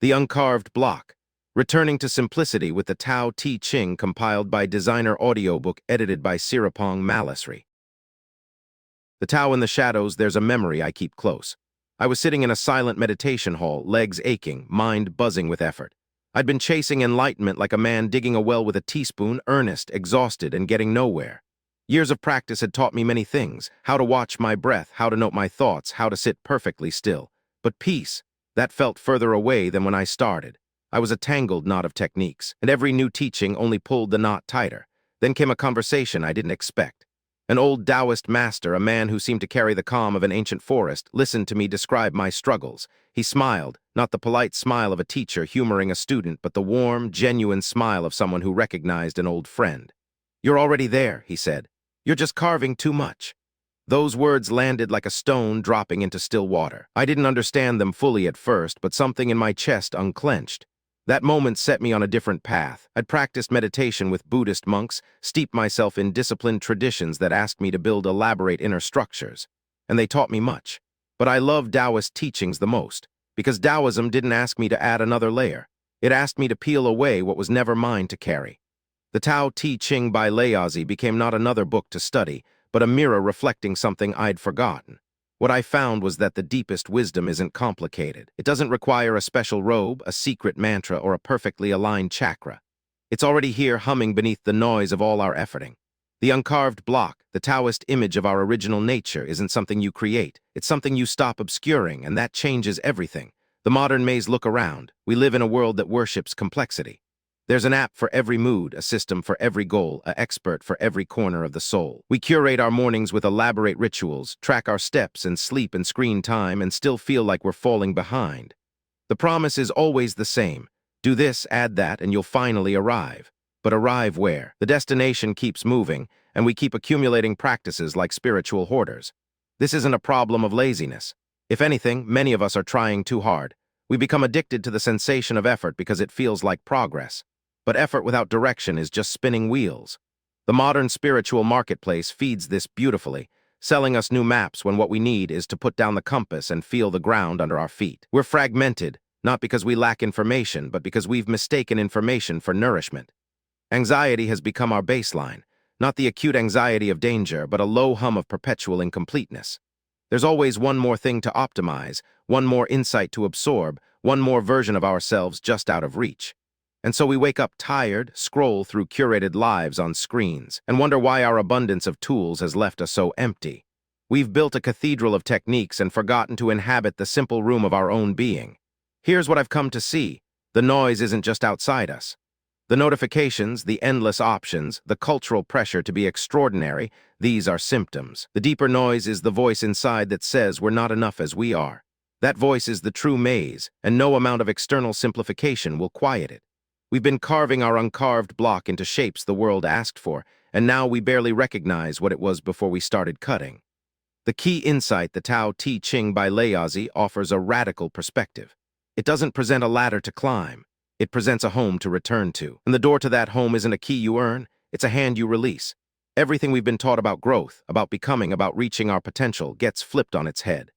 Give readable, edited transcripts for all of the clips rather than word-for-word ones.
The Uncarved Block, returning to simplicity with the Tao Te Ching compiled by designer audiobook edited by Sirapong Malisri. The Tao in the shadows, there's a memory I keep close. I was sitting in a silent meditation hall, legs aching, mind buzzing with effort. I'd been chasing enlightenment like a man digging a well with a teaspoon, earnest, exhausted, and getting nowhere. Years of practice had taught me many things: how to watch my breath, how to note my thoughts, how to sit perfectly still. But peace, that felt further away than when I started. I was a tangled knot of techniques, and every new teaching only pulled the knot tighter. Then came a conversation I didn't expect. An old Taoist master, a man who seemed to carry the calm of an ancient forest, listened to me describe my struggles. He smiled, not the polite smile of a teacher humoring a student, but the warm, genuine smile of someone who recognized an old friend. "You're already there," he said. "You're just carving too much." Those words landed like a stone dropping into still water. I didn't understand them fully at first, but something in my chest unclenched. That moment set me on a different path. I'd practiced meditation with Buddhist monks, steeped myself in disciplined traditions that asked me to build elaborate inner structures. And they taught me much. But I loved Taoist teachings the most, because Taoism didn't ask me to add another layer. It asked me to peel away what was never mine to carry. The Tao Te Ching by Laozi became not another book to study, but a mirror reflecting something I'd forgotten. What I found was that the deepest wisdom isn't complicated. It doesn't require a special robe, a secret mantra, or a perfectly aligned chakra. It's already here, humming beneath the noise of all our efforting. The uncarved block, the Taoist image of our original nature, isn't something you create. It's something you stop obscuring, and that changes everything. The modern maze, look around. We live in a world that worships complexity. There's an app for every mood, a system for every goal, an expert for every corner of the soul. We curate our mornings with elaborate rituals, track our steps and sleep and screen time, and still feel like we're falling behind. The promise is always the same. Do this, add that, and you'll finally arrive. But arrive where? The destination keeps moving, and we keep accumulating practices like spiritual hoarders. This isn't a problem of laziness. If anything, many of us are trying too hard. We become addicted to the sensation of effort because it feels like progress. But effort without direction is just spinning wheels. The modern spiritual marketplace feeds this beautifully, selling us new maps when what we need is to put down the compass and feel the ground under our feet. We're fragmented, not because we lack information, but because we've mistaken information for nourishment. Anxiety has become our baseline, not the acute anxiety of danger, but a low hum of perpetual incompleteness. There's always one more thing to optimize, one more insight to absorb, one more version of ourselves just out of reach. And so we wake up tired, scroll through curated lives on screens, and wonder why our abundance of tools has left us so empty. We've built a cathedral of techniques and forgotten to inhabit the simple room of our own being. Here's what I've come to see. The noise isn't just outside us. The notifications, the endless options, the cultural pressure to be extraordinary, these are symptoms. The deeper noise is the voice inside that says we're not enough as we are. That voice is the true maze, and no amount of external simplification will quiet it. We've been carving our uncarved block into shapes the world asked for, and now we barely recognize what it was before we started cutting. The key insight, the Tao Te Ching by Laozi, offers a radical perspective. It doesn't present a ladder to climb. It presents a home to return to. And the door to that home isn't a key you earn, it's a hand you release. Everything we've been taught about growth, about becoming, about reaching our potential, gets flipped on its head.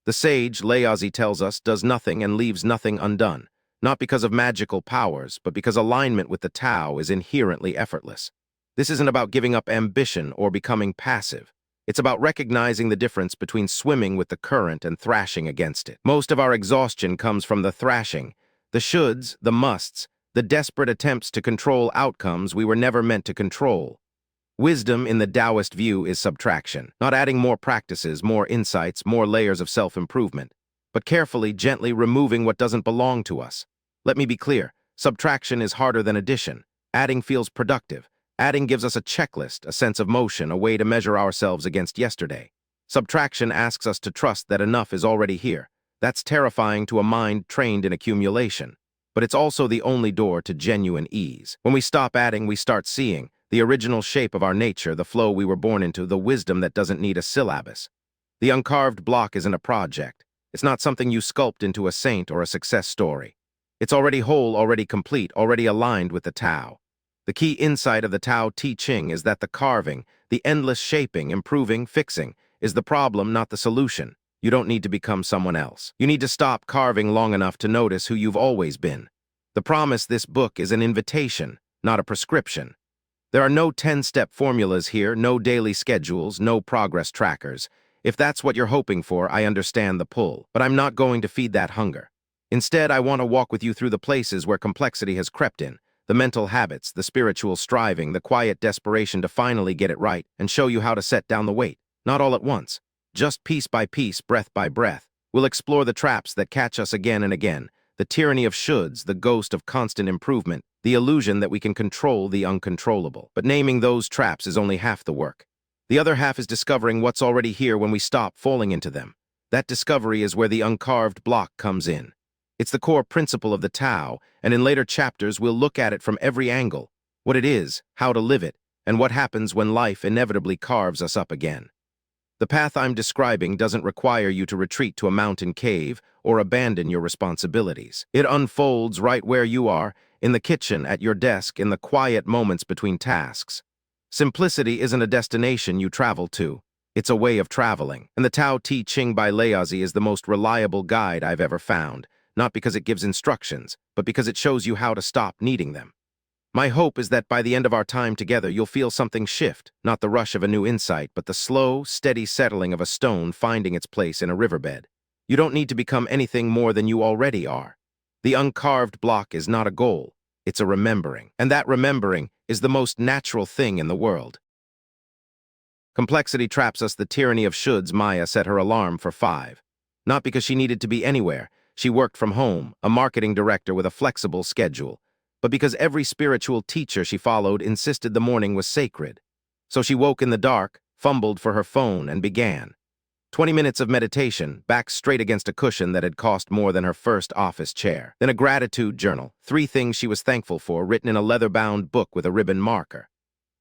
The sage, Laozi tells us, does nothing and leaves nothing undone. Not because of magical powers, but because alignment with the Tao is inherently effortless. This isn't about giving up ambition or becoming passive. It's about recognizing the difference between swimming with the current and thrashing against it. Most of our exhaustion comes from the thrashing, the shoulds, the musts, the desperate attempts to control outcomes we were never meant to control. Wisdom in the Taoist view is subtraction, not adding more practices, more insights, more layers of self-improvement, but carefully, gently removing what doesn't belong to us. Let me be clear, subtraction is harder than addition. Adding feels productive. Adding gives us a checklist, a sense of motion, a way to measure ourselves against yesterday. Subtraction asks us to trust that enough is already here. That's terrifying to a mind trained in accumulation. But it's also the only door to genuine ease. When we stop adding, we start seeing the original shape of our nature, the flow we were born into, the wisdom that doesn't need a syllabus. The uncarved block isn't a project. It's not something you sculpt into a saint or a success story. It's already whole, already complete, already aligned with the Tao. The key insight of the Tao Te Ching is that the carving, the endless shaping, improving, fixing, is the problem, not the solution. You don't need to become someone else. You need to stop carving long enough to notice who you've always been. The promise this book is an invitation, not a prescription. There are no 10-step formulas here, no daily schedules, no progress trackers. If that's what you're hoping for, I understand the pull, but I'm not going to feed that hunger. Instead, I want to walk with you through the places where complexity has crept in, the mental habits, the spiritual striving, the quiet desperation to finally get it right, and show you how to set down the weight, not all at once, just piece by piece, breath by breath. We'll explore the traps that catch us again and again, the tyranny of shoulds, the ghost of constant improvement, the illusion that we can control the uncontrollable. But naming those traps is only half the work. The other half is discovering what's already here when we stop falling into them. That discovery is where the uncarved block comes in. It's the core principle of the Tao, and in later chapters we'll look at it from every angle, what it is, how to live it, and what happens when life inevitably carves us up again. The path I'm describing doesn't require you to retreat to a mountain cave or abandon your responsibilities. It unfolds right where you are, in the kitchen, at your desk, in the quiet moments between tasks. Simplicity isn't a destination you travel to. It's a way of traveling. And the Tao Te Ching by Laozi is the most reliable guide I've ever found, not because it gives instructions, but because it shows you how to stop needing them. My hope is that by the end of our time together, you'll feel something shift, not the rush of a new insight, but the slow, steady settling of a stone finding its place in a riverbed. You don't need to become anything more than you already are. The uncarved block is not a goal, it's a remembering. And that remembering is the most natural thing in the world. Complexity traps us. The tyranny of shoulds. Maya set her alarm for 5. Not because she needed to be anywhere. She worked from home, a marketing director with a flexible schedule. But because every spiritual teacher she followed insisted the morning was sacred. So she woke in the dark, fumbled for her phone, and began. 20 minutes of meditation, back straight against a cushion that had cost more than her first office chair. Then a gratitude journal, 3 things she was thankful for, written in a leather-bound book with a ribbon marker.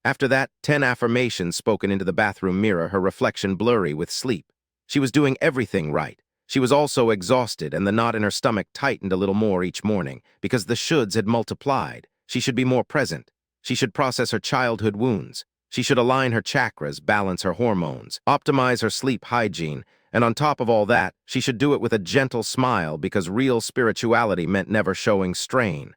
After that, 10 affirmations spoken into the bathroom mirror, her reflection blurry with sleep. She was doing everything right. She was also exhausted, and the knot in her stomach tightened a little more each morning, because the shoulds had multiplied. She should be more present. She should process her childhood wounds. She should align her chakras, balance her hormones, optimize her sleep hygiene, and on top of all that, she should do it with a gentle smile, because real spirituality meant never showing strain.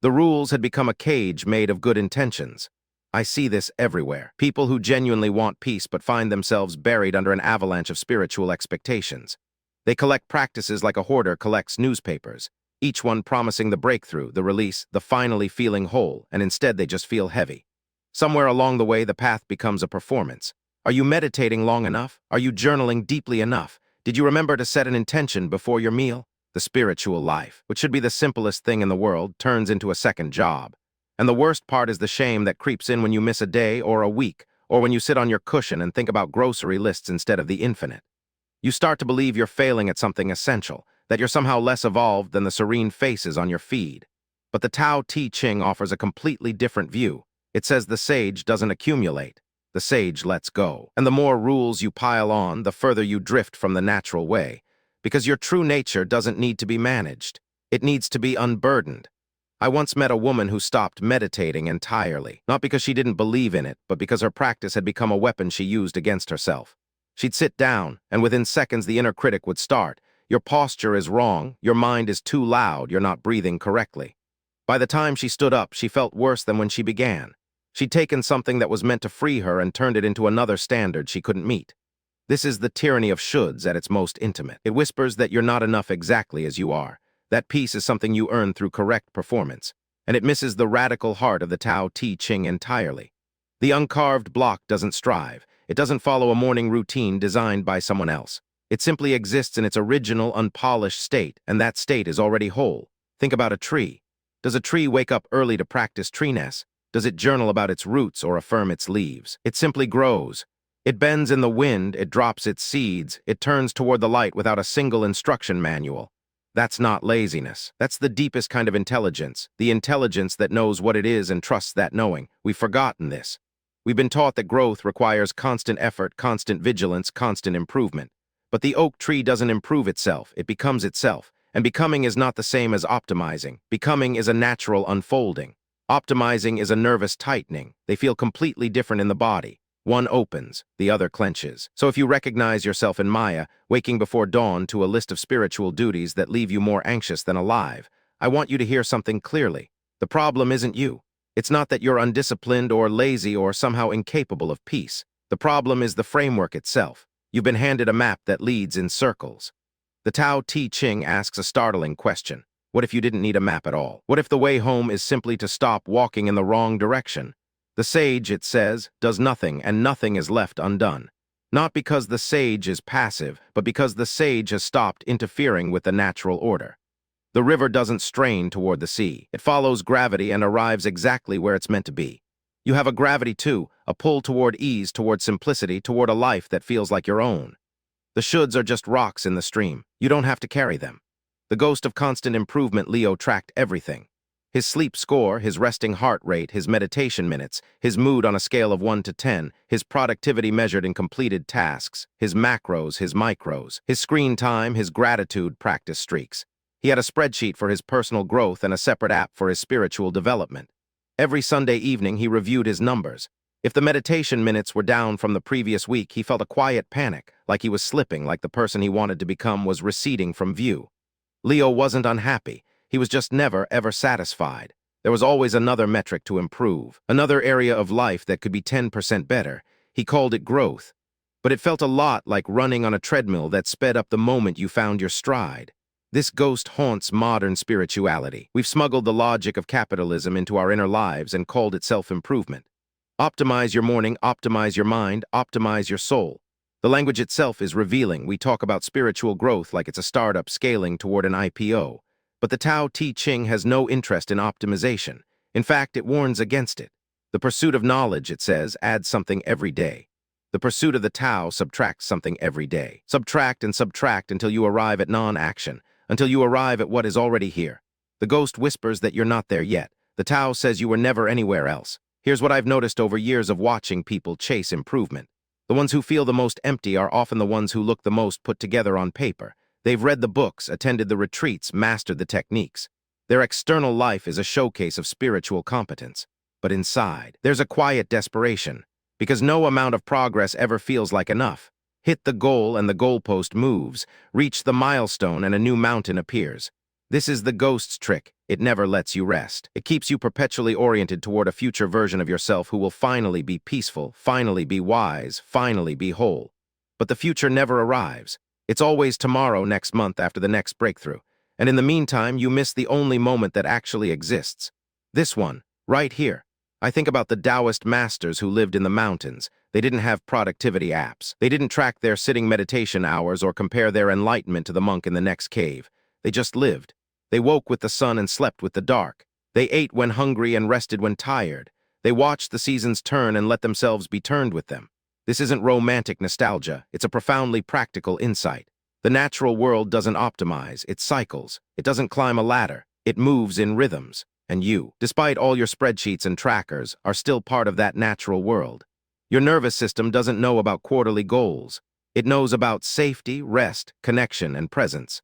The rules had become a cage made of good intentions. I see this everywhere. People who genuinely want peace but find themselves buried under an avalanche of spiritual expectations. They collect practices like a hoarder collects newspapers, each one promising the breakthrough, the release, the finally feeling whole, and instead they just feel heavy. Somewhere along the way, the path becomes a performance. Are you meditating long enough? Are you journaling deeply enough? Did you remember to set an intention before your meal? The spiritual life, which should be the simplest thing in the world, turns into a second job. And the worst part is the shame that creeps in when you miss a day or a week, or when you sit on your cushion and think about grocery lists instead of the infinite. You start to believe you're failing at something essential, that you're somehow less evolved than the serene faces on your feed. But the Tao Te Ching offers a completely different view. It says the sage doesn't accumulate. The sage lets go. And the more rules you pile on, the further you drift from the natural way. Because your true nature doesn't need to be managed. It needs to be unburdened. I once met a woman who stopped meditating entirely, not because she didn't believe in it, but because her practice had become a weapon she used against herself. She'd sit down, and within seconds the inner critic would start. Your posture is wrong, your mind is too loud, you're not breathing correctly. By the time she stood up, she felt worse than when she began. She'd taken something that was meant to free her and turned it into another standard she couldn't meet. This is the tyranny of shoulds at its most intimate. It whispers that you're not enough exactly as you are. That peace is something you earn through correct performance. And it misses the radical heart of the Tao Te Ching entirely. The uncarved block doesn't strive. It doesn't follow a morning routine designed by someone else. It simply exists in its original, unpolished state, and that state is already whole. Think about a tree. Does a tree wake up early to practice treeness? Does it journal about its roots or affirm its leaves? It simply grows. It bends in the wind, it drops its seeds, it turns toward the light without a single instruction manual. That's not laziness. That's the deepest kind of intelligence, the intelligence that knows what it is and trusts that knowing. We've forgotten this. We've been taught that growth requires constant effort, constant vigilance, constant improvement. But the oak tree doesn't improve itself, it becomes itself. And becoming is not the same as optimizing. Becoming is a natural unfolding. Optimizing is a nervous tightening. They feel completely different in the body. One opens, the other clenches. So if you recognize yourself in Maya, waking before dawn to a list of spiritual duties that leave you more anxious than alive, I want you to hear something clearly. The problem isn't you. It's not that you're undisciplined or lazy or somehow incapable of peace. The problem is the framework itself. You've been handed a map that leads in circles. The Tao Te Ching asks a startling question. What if you didn't need a map at all? What if the way home is simply to stop walking in the wrong direction? The sage, it says, does nothing, and nothing is left undone. Not because the sage is passive, but because the sage has stopped interfering with the natural order. The river doesn't strain toward the sea. It follows gravity and arrives exactly where it's meant to be. You have a gravity too, a pull toward ease, toward simplicity, toward a life that feels like your own. The shoulds are just rocks in the stream. You don't have to carry them. The ghost of constant improvement, Leo, tracked everything. His sleep score, his resting heart rate, his meditation minutes, his mood on a scale of 1 to 10, his productivity measured in completed tasks, his macros, his micros, his screen time, his gratitude practice streaks. He had a spreadsheet for his personal growth and a separate app for his spiritual development. Every Sunday evening, he reviewed his numbers. If the meditation minutes were down from the previous week, he felt a quiet panic, like he was slipping, like the person he wanted to become was receding from view. Leo wasn't unhappy. He was just never, ever satisfied. There was always another metric to improve, another area of life that could be 10% better. He called it growth. But it felt a lot like running on a treadmill that sped up the moment you found your stride. This ghost haunts modern spirituality. We've smuggled the logic of capitalism into our inner lives and called it self-improvement. Optimize your morning, optimize your mind, optimize your soul. The language itself is revealing. We talk about spiritual growth like it's a startup scaling toward an IPO. But the Tao Te Ching has no interest in optimization. In fact, it warns against it. The pursuit of knowledge, it says, adds something every day. The pursuit of the Tao subtracts something every day. Subtract and subtract until you arrive at non-action, until you arrive at what is already here. The ghost whispers that you're not there yet. The Tao says you were never anywhere else. Here's what I've noticed over years of watching people chase improvement. The ones who feel the most empty are often the ones who look the most put together on paper. They've read the books, attended the retreats, mastered the techniques. Their external life is a showcase of spiritual competence. But inside, there's a quiet desperation, because no amount of progress ever feels like enough. Hit the goal and the goalpost moves. Reach the milestone and a new mountain appears. This is the ghost's trick. It never lets you rest. It keeps you perpetually oriented toward a future version of yourself who will finally be peaceful, finally be wise, finally be whole. But the future never arrives. It's always tomorrow, next month, after the next breakthrough. And in the meantime, you miss the only moment that actually exists. This one, right here. I think about the Taoist masters who lived in the mountains. They didn't have productivity apps. They didn't track their sitting meditation hours or compare their enlightenment to the monk in the next cave. They just lived. They woke with the sun and slept with the dark. They ate when hungry and rested when tired. They watched the seasons turn and let themselves be turned with them. This isn't romantic nostalgia. It's a profoundly practical insight. The natural world doesn't optimize. It cycles. It doesn't climb a ladder. It moves in rhythms. And you, despite all your spreadsheets and trackers, are still part of that natural world. Your nervous system doesn't know about quarterly goals. It knows about safety, rest, connection, and presence.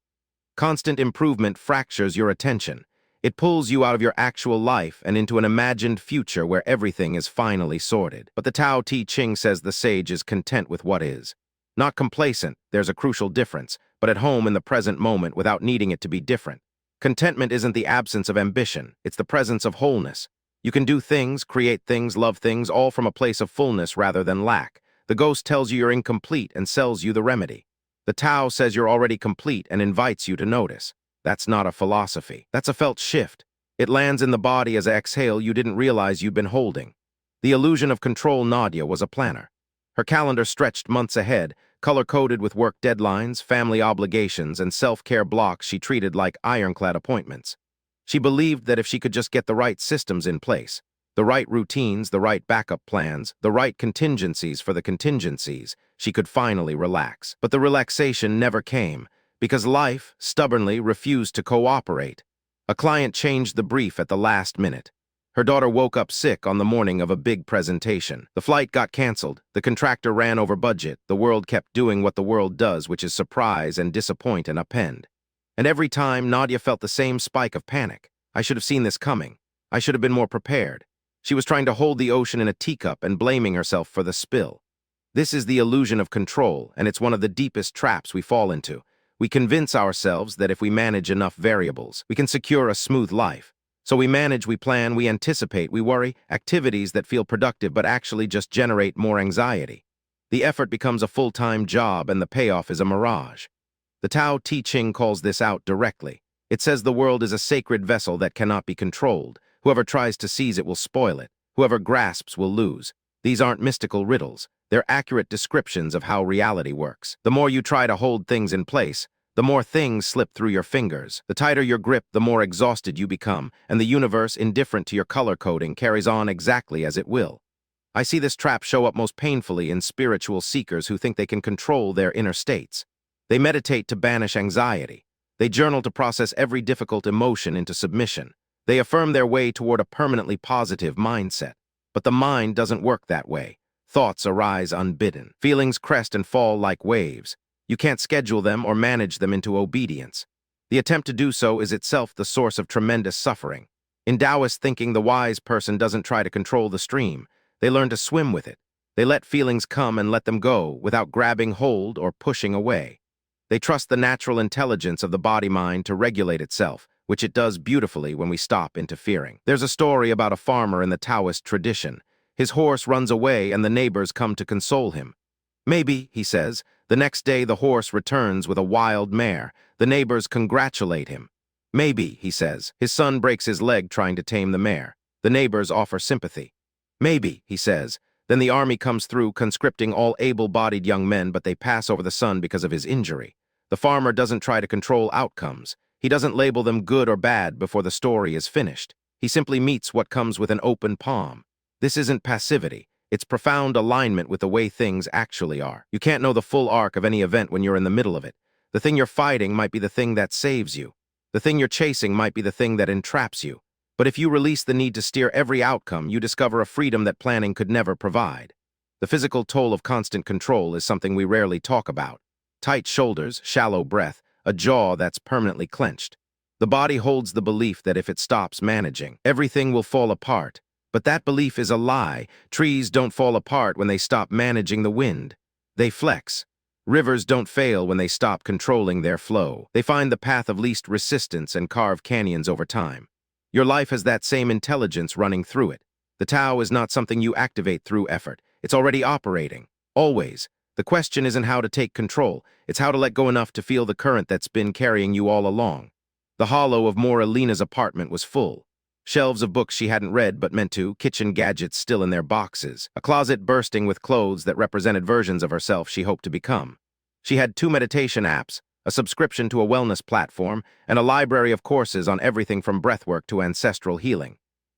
Constant improvement fractures your attention. It pulls you out of your actual life and into an imagined future where everything is finally sorted. But the Tao Te Ching says the sage is content with what is. Not complacent, there's a crucial difference, but at home in the present moment without needing it to be different. Contentment isn't the absence of ambition, it's the presence of wholeness. You can do things, create things, love things, all from a place of fullness rather than lack. The ghost tells you you're incomplete and sells you the remedy. The Tao says you're already complete and invites you to notice. That's not a philosophy. That's a felt shift. It lands in the body as an exhale you didn't realize you'd been holding. The illusion of control. Nadia was a planner. Her calendar stretched months ahead, color-coded with work deadlines, family obligations, and self-care blocks she treated like ironclad appointments. She believed that if she could just get the right systems in place, the right routines, the right backup plans, the right contingencies for the contingencies, she could finally relax. But the relaxation never came, because life stubbornly refused to cooperate. A client changed the brief at the last minute. Her daughter woke up sick on the morning of a big presentation. The flight got canceled. The contractor ran over budget. The world kept doing what the world does, which is surprise and disappoint and append. And every time, Nadia felt the same spike of panic. I should have seen this coming. I should have been more prepared. She was trying to hold the ocean in a teacup and blaming herself for the spill. This is the illusion of control, and it's one of the deepest traps we fall into. We convince ourselves that if we manage enough variables, we can secure a smooth life. So we manage, we plan, we anticipate, we worry, activities that feel productive but actually just generate more anxiety. The effort becomes a full-time job and the payoff is a mirage. The Tao Te Ching calls this out directly. It says the world is a sacred vessel that cannot be controlled. Whoever tries to seize it will spoil it. Whoever grasps will lose. These aren't mystical riddles. They're accurate descriptions of how reality works. The more you try to hold things in place, the more things slip through your fingers. The tighter your grip, the more exhausted you become, and the universe, indifferent to your color coding, carries on exactly as it will. I see this trap show up most painfully in spiritual seekers who think they can control their inner states. They meditate to banish anxiety. They journal to process every difficult emotion into submission. They affirm their way toward a permanently positive mindset. But the mind doesn't work that way. Thoughts arise unbidden. Feelings crest and fall like waves. You can't schedule them or manage them into obedience. The attempt to do so is itself the source of tremendous suffering. In Taoist thinking, the wise person doesn't try to control the stream. They learn to swim with it. They let feelings come and let them go without grabbing hold or pushing away. They trust the natural intelligence of the body-mind to regulate itself, which it does beautifully when we stop interfering. There's a story about a farmer in the Taoist tradition. His horse runs away and the neighbors come to console him. Maybe, he says, the next day the horse returns with a wild mare. The neighbors congratulate him. Maybe, he says, his son breaks his leg trying to tame the mare. The neighbors offer sympathy. Maybe, he says, then the army comes through conscripting all able-bodied young men, but they pass over the son because of his injury. The farmer doesn't try to control outcomes. He doesn't label them good or bad before the story is finished. He simply meets what comes with an open palm. This isn't passivity. It's profound alignment with the way things actually are. You can't know the full arc of any event when you're in the middle of it. The thing you're fighting might be the thing that saves you. The thing you're chasing might be the thing that entraps you. But if you release the need to steer every outcome, you discover a freedom that planning could never provide. The physical toll of constant control is something we rarely talk about. Tight shoulders, shallow breath, a jaw that's permanently clenched. The body holds the belief that if it stops managing, everything will fall apart. But that belief is a lie. Trees don't fall apart when they stop managing the wind. They flex. Rivers don't fail when they stop controlling their flow. They find the path of least resistance and carve canyons over time. Your life has that same intelligence running through it. The Tao is not something you activate through effort. It's already operating. Always. The question isn't how to take control. It's how to let go enough to feel the current that's been carrying you all along. The hollow of Moralina's apartment was full. Shelves of books she hadn't read but meant to, kitchen gadgets still in their boxes, a closet bursting with clothes that represented versions of herself she hoped to become. She had 2 meditation apps, a subscription to a wellness platform, and a library of courses on everything from breathwork to ancestral healing.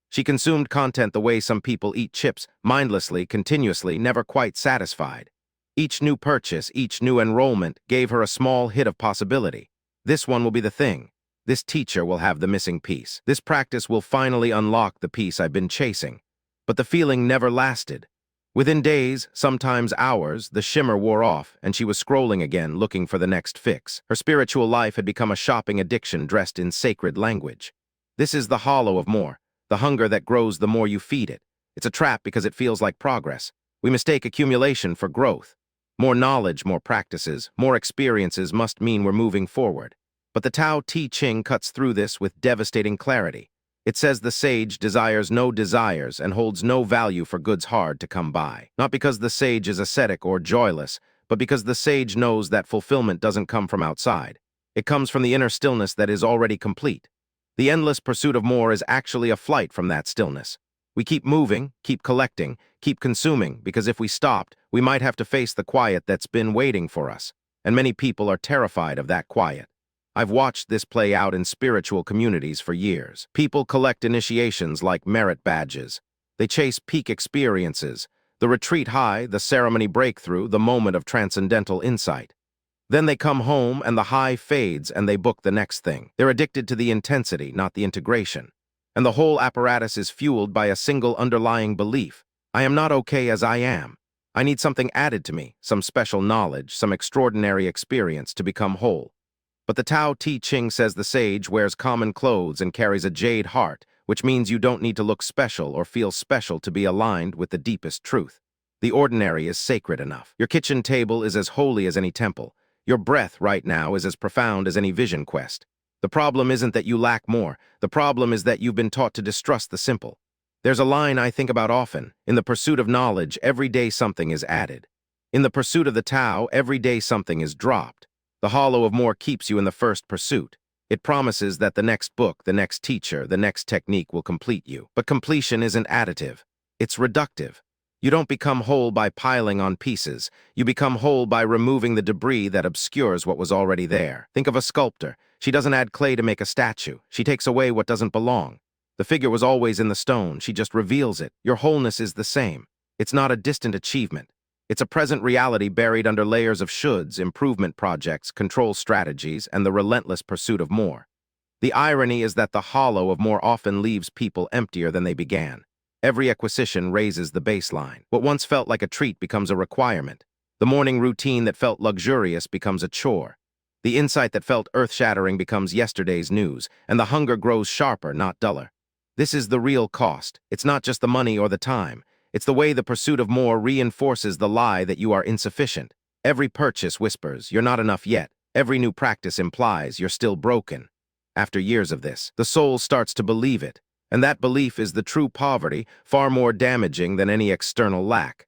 She consumed content the way some people eat chips, mindlessly, continuously, never quite satisfied. Each new purchase, each new enrollment gave her a small hit of possibility. This one will be the thing. This teacher will have the missing piece. This practice will finally unlock the piece I've been chasing. But the feeling never lasted. Within days, sometimes hours, the shimmer wore off, and she was scrolling again, looking for the next fix. Her spiritual life had become a shopping addiction dressed in sacred language. This is the hollow of more, the hunger that grows the more you feed it. It's a trap because it feels like progress. We mistake accumulation for growth. More knowledge, more practices, more experiences must mean we're moving forward. But the Tao Te Ching cuts through this with devastating clarity. It says the sage desires no desires and holds no value for goods hard to come by. Not because the sage is ascetic or joyless, but because the sage knows that fulfillment doesn't come from outside. It comes from the inner stillness that is already complete. The endless pursuit of more is actually a flight from that stillness. We keep moving, keep collecting, keep consuming, because if we stopped, we might have to face the quiet that's been waiting for us. And many people are terrified of that quiet. I've watched this play out in spiritual communities for years. People collect initiations like merit badges. They chase peak experiences, the retreat high, the ceremony breakthrough, the moment of transcendental insight. Then they come home and the high fades and they book the next thing. They're addicted to the intensity, not the integration. And the whole apparatus is fueled by a single underlying belief. I am not okay as I am. I need something added to me, some special knowledge, some extraordinary experience to become whole. But the Tao Te Ching says the sage wears common clothes and carries a jade heart, which means you don't need to look special or feel special to be aligned with the deepest truth. The ordinary is sacred enough. Your kitchen table is as holy as any temple. Your breath right now is as profound as any vision quest. The problem isn't that you lack more. The problem is that you've been taught to distrust the simple. There's a line I think about often. In the pursuit of knowledge, every day something is added. In the pursuit of the Tao, every day something is dropped. The hollow of more keeps you in the first pursuit. It promises that the next book, the next teacher, the next technique will complete you. But completion isn't additive. It's reductive. You don't become whole by piling on pieces. You become whole by removing the debris that obscures what was already there. Think of a sculptor. She doesn't add clay to make a statue. She takes away what doesn't belong. The figure was always in the stone. She just reveals it. Your wholeness is the same. It's not a distant achievement. It's a present reality buried under layers of shoulds, improvement projects, control strategies, and the relentless pursuit of more. The irony is that the hollow of more often leaves people emptier than they began. Every acquisition raises the baseline. What once felt like a treat becomes a requirement. The morning routine that felt luxurious becomes a chore. The insight that felt earth-shattering becomes yesterday's news, and the hunger grows sharper, not duller. This is the real cost. It's not just the money or the time. It's the way the pursuit of more reinforces the lie that you are insufficient. Every purchase whispers, you're not enough yet. Every new practice implies you're still broken. After years of this, the soul starts to believe it, and that belief is the true poverty, far more damaging than any external lack.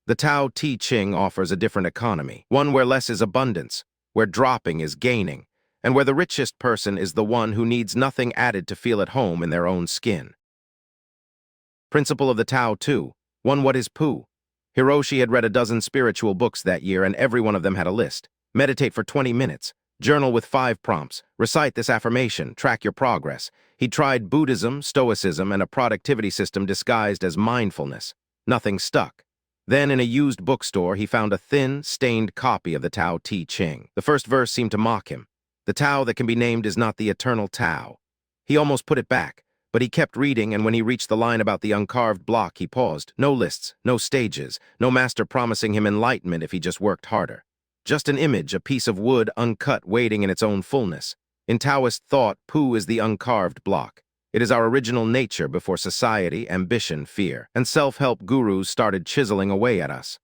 The Tao Te Ching offers a different economy, one where less is abundance, where dropping is gaining, and where the richest person is the one who needs nothing added to feel at home in their own skin. Principle of the Tao 2. 1. What is Pu? Hiroshi had read a dozen spiritual books that year, and every one of them had a list. Meditate for 20 minutes. Journal with 5 prompts. Recite this affirmation. Track your progress. He tried Buddhism, Stoicism, and a productivity system disguised as mindfulness. Nothing stuck. Then, in a used bookstore, he found a thin, stained copy of the Tao Te Ching. The first verse seemed to mock him. The Tao that can be named is not the eternal Tao. He almost put it back, but he kept reading, and when he reached the line about the uncarved block, he paused. No lists, no stages, no master promising him enlightenment if he just worked harder. Just an image, a piece of wood uncut, waiting in its own fullness. In Taoist thought, Pu is the uncarved block. It is our original nature before society, ambition, fear, and self-help gurus started chiseling away at us.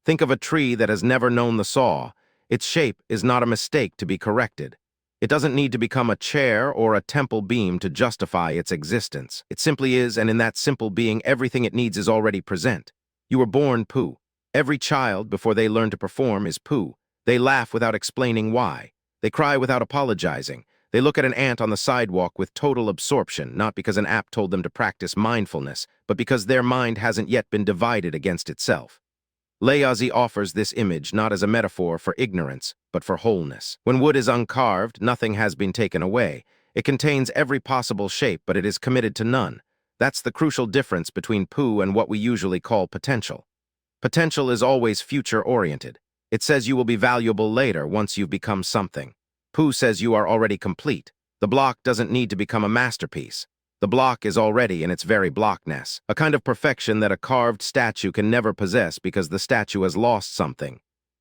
Think of a tree that has never known the saw. Its shape is not a mistake to be corrected. It doesn't need to become a chair or a temple beam to justify its existence. It simply is, and in that simple being, everything it needs is already present. You were born Pu. Every child, before they learn to perform, is Pu. They laugh without explaining why. They cry without apologizing. They look at an ant on the sidewalk with total absorption, not because an app told them to practice mindfulness, but because their mind hasn't yet been divided against itself. Laozi offers this image not as a metaphor for ignorance, but for wholeness. When wood is uncarved, nothing has been taken away. It contains every possible shape, but it is committed to none. That's the crucial difference between Pu and what we usually call potential. Potential is always future-oriented. It says you will be valuable later once you've become something. Pu says you are already complete. The block doesn't need to become a masterpiece. The block is already in its very blockness, a kind of perfection that a carved statue can never possess because the statue has lost something.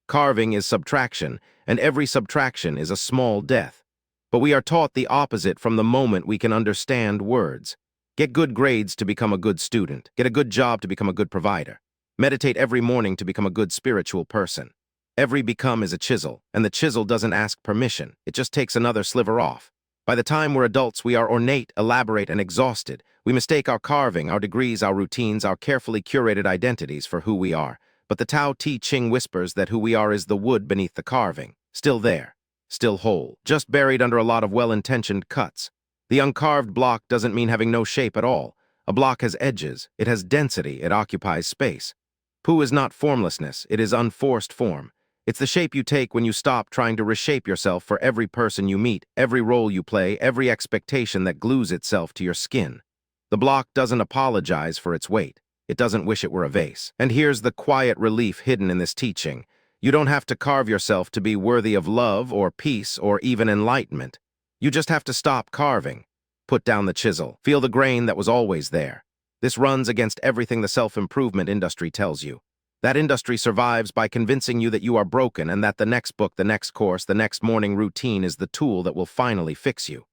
Carving is subtraction, and every subtraction is a small death. But we are taught the opposite from the moment we can understand words. Get good grades to become a good student. Get a good job to become a good provider. Meditate every morning to become a good spiritual person. Every become is a chisel, and the chisel doesn't ask permission. It just takes another sliver off. By the time we're adults, we are ornate, elaborate, and exhausted. We mistake our carving, our degrees, our routines, our carefully curated identities for who we are. But the Tao Te Ching whispers that who we are is the wood beneath the carving. Still there, still whole, just buried under a lot of well-intentioned cuts. The uncarved block doesn't mean having no shape at all. A block has edges, it has density, it occupies space. Pu is not formlessness, it is unforced form. It's the shape you take when you stop trying to reshape yourself for every person you meet, every role you play, every expectation that glues itself to your skin. The block doesn't apologize for its weight. It doesn't wish it were a vase. And here's the quiet relief hidden in this teaching. You don't have to carve yourself to be worthy of love or peace or even enlightenment. You just have to stop carving. Put down the chisel. Feel the grain that was always there. This runs against everything the self-improvement industry tells you. That industry survives by convincing you that you are broken and that the next book, the next course, the next morning routine is the tool that will finally fix you.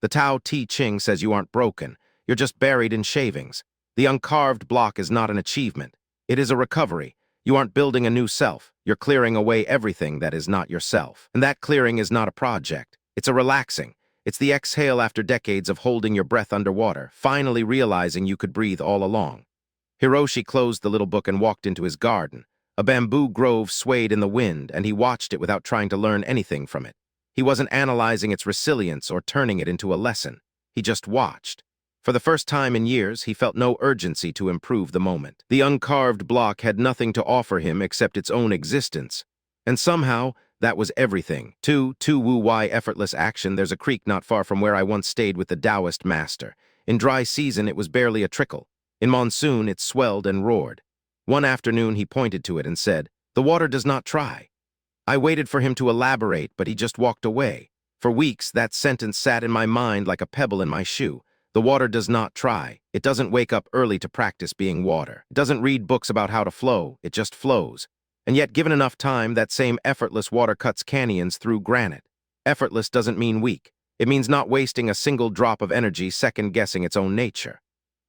The Tao Te Ching says you aren't broken. You're just buried in shavings. The uncarved block is not an achievement. It is a recovery. You aren't building a new self. You're clearing away everything that is not yourself. And that clearing is not a project. It's a relaxing. It's the exhale after decades of holding your breath underwater, finally realizing you could breathe all along. Hiroshi closed the little book and walked into his garden. A bamboo grove swayed in the wind, and he watched it without trying to learn anything from it. He wasn't analyzing its resilience or turning it into a lesson. He just watched. For the first time in years, he felt no urgency to improve the moment. The uncarved block had nothing to offer him except its own existence. And somehow, that was everything. Wu Wai effortless action. There's a creek not far from where I once stayed with the Taoist master. In dry season, it was barely a trickle. In monsoon, it swelled and roared. One afternoon, he pointed to it and said, "The water does not try." I waited for him to elaborate, but he just walked away. For weeks, that sentence sat in my mind like a pebble in my shoe. The water does not try. It doesn't wake up early to practice being water. It doesn't read books about how to flow. It just flows. And yet, given enough time, that same effortless water cuts canyons through granite. Effortless doesn't mean weak. It means not wasting a single drop of energy second-guessing its own nature.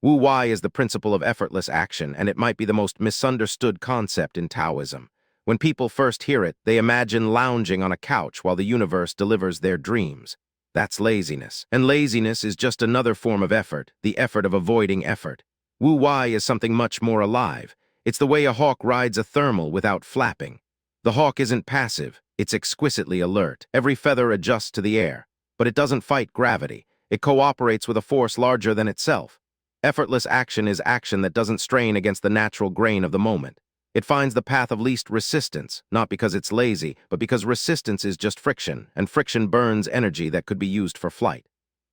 Wu Wai is the principle of effortless action, and it might be the most misunderstood concept in Taoism. When people first hear it, they imagine lounging on a couch while the universe delivers their dreams. That's laziness. And laziness is just another form of effort, the effort of avoiding effort. Wu Wai is something much more alive. It's the way a hawk rides a thermal without flapping. The hawk isn't passive, it's exquisitely alert. Every feather adjusts to the air. But it doesn't fight gravity. It cooperates with a force larger than itself. Effortless action is action that doesn't strain against the natural grain of the moment. It finds the path of least resistance, not because it's lazy, but because resistance is just friction, and friction burns energy that could be used for flight.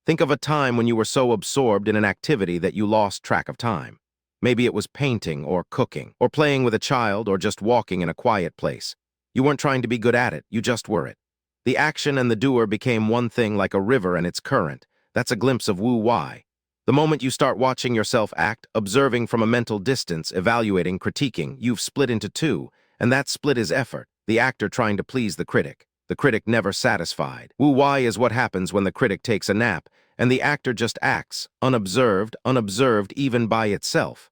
Think of a time when you were so absorbed in an activity that you lost track of time. Maybe it was painting or cooking, or playing with a child, or just walking in a quiet place. You weren't trying to be good at it, you just were it. The action and the doer became one thing like a river and its current. That's a glimpse of Wu Wai. The moment you start watching yourself act, observing from a mental distance, evaluating, critiquing, you've split into two, and that split is effort, the actor trying to please the critic never satisfied. Wu Wai is what happens when the critic takes a nap, and the actor just acts, unobserved even by itself.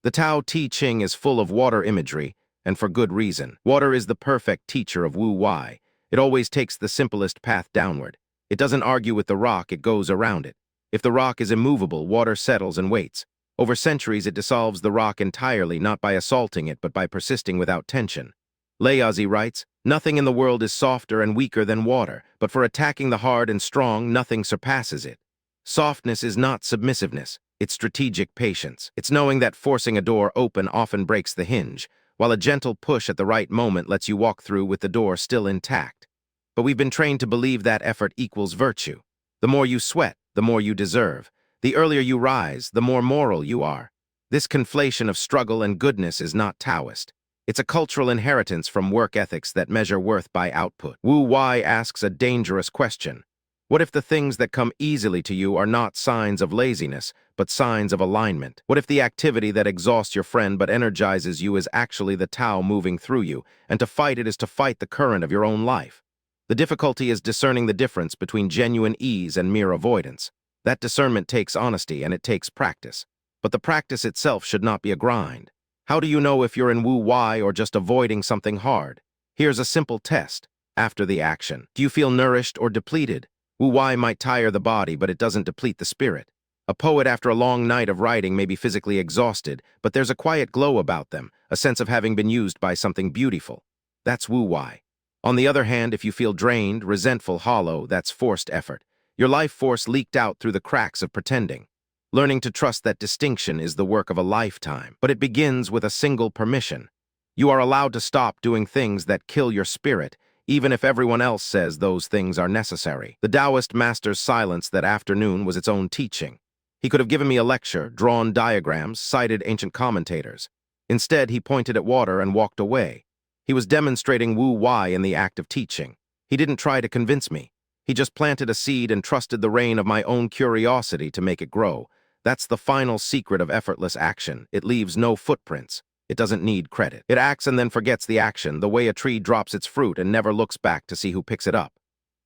The Tao Te Ching is full of water imagery, and for good reason. Water is the perfect teacher of Wu Wai. It always takes the simplest path downward. It doesn't argue with the rock, it goes around it. If the rock is immovable, water settles and waits. Over centuries, it dissolves the rock entirely, not by assaulting it, but by persisting without tension. Laozi writes, "Nothing in the world is softer and weaker than water, but for attacking the hard and strong, nothing surpasses it." Softness is not submissiveness, it's strategic patience. It's knowing that forcing a door open often breaks the hinge, while a gentle push at the right moment lets you walk through with the door still intact. But we've been trained to believe that effort equals virtue. The more you sweat, the more you deserve. The earlier you rise, the more moral you are. This conflation of struggle and goodness is not Taoist. It's a cultural inheritance from work ethics that measure worth by output. Wu Wai asks a dangerous question. What if the things that come easily to you are not signs of laziness, but signs of alignment? What if the activity that exhausts your friend but energizes you is actually the Tao moving through you, and to fight it is to fight the current of your own life? The difficulty is discerning the difference between genuine ease and mere avoidance. That discernment takes honesty and it takes practice. But the practice itself should not be a grind. How do you know if you're in Wu Wai or just avoiding something hard? Here's a simple test. After the action, do you feel nourished or depleted? Wu Wai might tire the body, but it doesn't deplete the spirit. A poet after a long night of writing may be physically exhausted, but there's a quiet glow about them, a sense of having been used by something beautiful. That's Wu Wai. On the other hand, if you feel drained, resentful, hollow, that's forced effort. Your life force leaked out through the cracks of pretending. Learning to trust that distinction is the work of a lifetime, but it begins with a single permission. You are allowed to stop doing things that kill your spirit, even if everyone else says those things are necessary. The Taoist master's silence that afternoon was its own teaching. He could have given me a lecture, drawn diagrams, cited ancient commentators. Instead, he pointed at water and walked away. He was demonstrating Wu Wai in the act of teaching. He didn't try to convince me. He just planted a seed and trusted the rain of my own curiosity to make it grow. That's the final secret of effortless action. It leaves no footprints. It doesn't need credit. It acts and then forgets the action, the way a tree drops its fruit and never looks back to see who picks it up.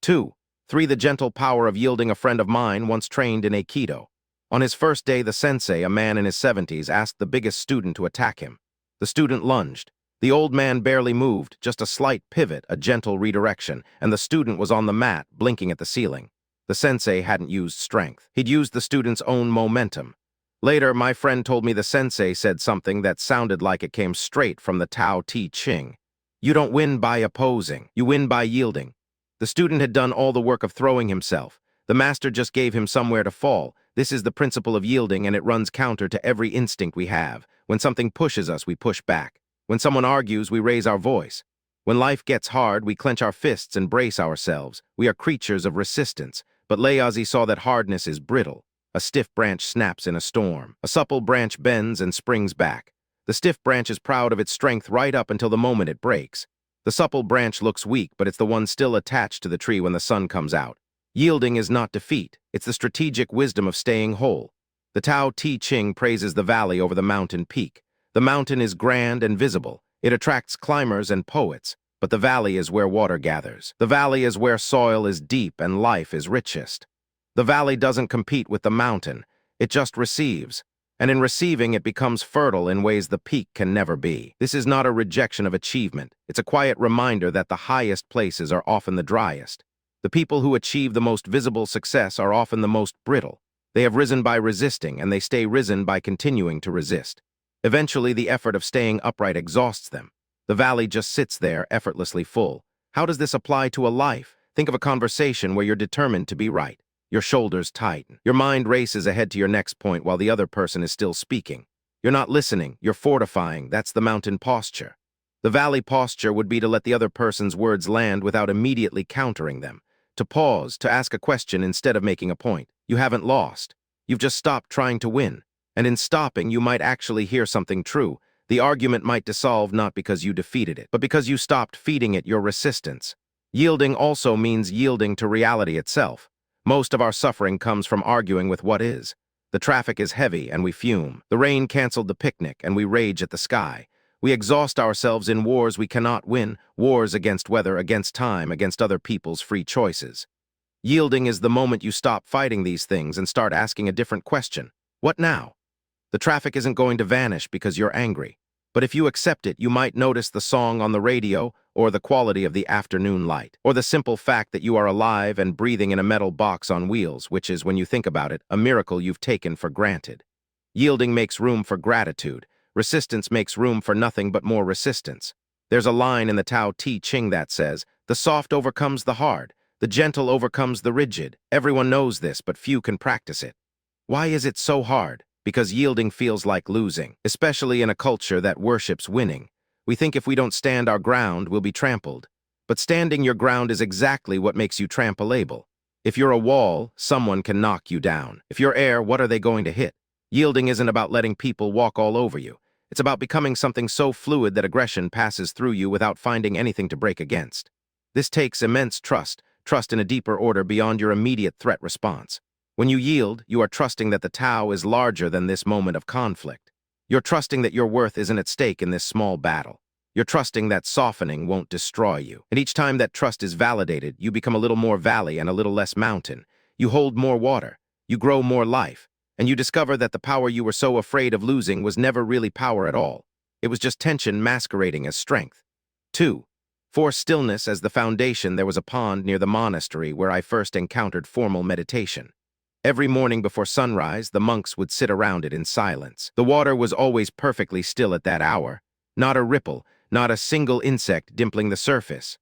2. The gentle power of yielding. A friend of mine once trained in Aikido. On his first day, the sensei, a man in his 70s, asked the biggest student to attack him. The student lunged. The old man barely moved, just a slight pivot, a gentle redirection, and the student was on the mat, blinking at the ceiling. The sensei hadn't used strength. He'd used the student's own momentum. Later, my friend told me the sensei said something that sounded like it came straight from the Tao Te Ching. You don't win by opposing, you win by yielding. The student had done all the work of throwing himself. The master just gave him somewhere to fall. This is the principle of yielding, and it runs counter to every instinct we have. When something pushes us, we push back. When someone argues, we raise our voice. When life gets hard, we clench our fists and brace ourselves. We are creatures of resistance. But Laozi saw that hardness is brittle. A stiff branch snaps in a storm. A supple branch bends and springs back. The stiff branch is proud of its strength right up until the moment it breaks. The supple branch looks weak, but it's the one still attached to the tree when the sun comes out. Yielding is not defeat. It's the strategic wisdom of staying whole. The Tao Te Ching praises the valley over the mountain peak. The mountain is grand and visible. It attracts climbers and poets. But the valley is where water gathers. The valley is where soil is deep and life is richest. The valley doesn't compete with the mountain. It just receives. And in receiving, it becomes fertile in ways the peak can never be. This is not a rejection of achievement. It's a quiet reminder that the highest places are often the driest. The people who achieve the most visible success are often the most brittle. They have risen by resisting, and they stay risen by continuing to resist. Eventually, the effort of staying upright exhausts them. The valley just sits there, effortlessly full. How does this apply to a life? Think of a conversation where you're determined to be right. Your shoulders tighten. Your mind races ahead to your next point while the other person is still speaking. You're not listening, you're fortifying. That's the mountain posture. The valley posture would be to let the other person's words land without immediately countering them. To pause, to ask a question instead of making a point. You haven't lost. You've just stopped trying to win. And in stopping, you might actually hear something true. The argument might dissolve not because you defeated it, but because you stopped feeding it your resistance. Yielding also means yielding to reality itself. Most of our suffering comes from arguing with what is. The traffic is heavy and we fume. The rain canceled the picnic and we rage at the sky. We exhaust ourselves in wars we cannot win, wars against weather, against time, against other people's free choices. Yielding is the moment you stop fighting these things and start asking a different question. What now? The traffic isn't going to vanish because you're angry. But if you accept it, you might notice the song on the radio, or the quality of the afternoon light, or the simple fact that you are alive and breathing in a metal box on wheels, which is, when you think about it, a miracle you've taken for granted. Yielding makes room for gratitude. Resistance makes room for nothing but more resistance. There's a line in the Tao Te Ching that says, "The soft overcomes the hard, the gentle overcomes the rigid." Everyone knows this, but few can practice it. Why is it so hard? Because yielding feels like losing, especially in a culture that worships winning. We think if we don't stand our ground, we'll be trampled. But standing your ground is exactly what makes you trampleable. If you're a wall, someone can knock you down. If you're air, what are they going to hit? Yielding isn't about letting people walk all over you. It's about becoming something so fluid that aggression passes through you without finding anything to break against. This takes immense trust in a deeper order beyond your immediate threat response. When you yield, you are trusting that the Tao is larger than this moment of conflict. You're trusting that your worth isn't at stake in this small battle. You're trusting that softening won't destroy you. And each time that trust is validated, you become a little more valley and a little less mountain. You hold more water. You grow more life. And you discover that the power you were so afraid of losing was never really power at all. It was just tension masquerading as strength. 2. For stillness as the foundation, there was a pond near the monastery where I first encountered formal meditation. Every morning before sunrise, the monks would sit around it in silence. The water was always perfectly still at that hour. Not a ripple, not a single insect dimpling the surface.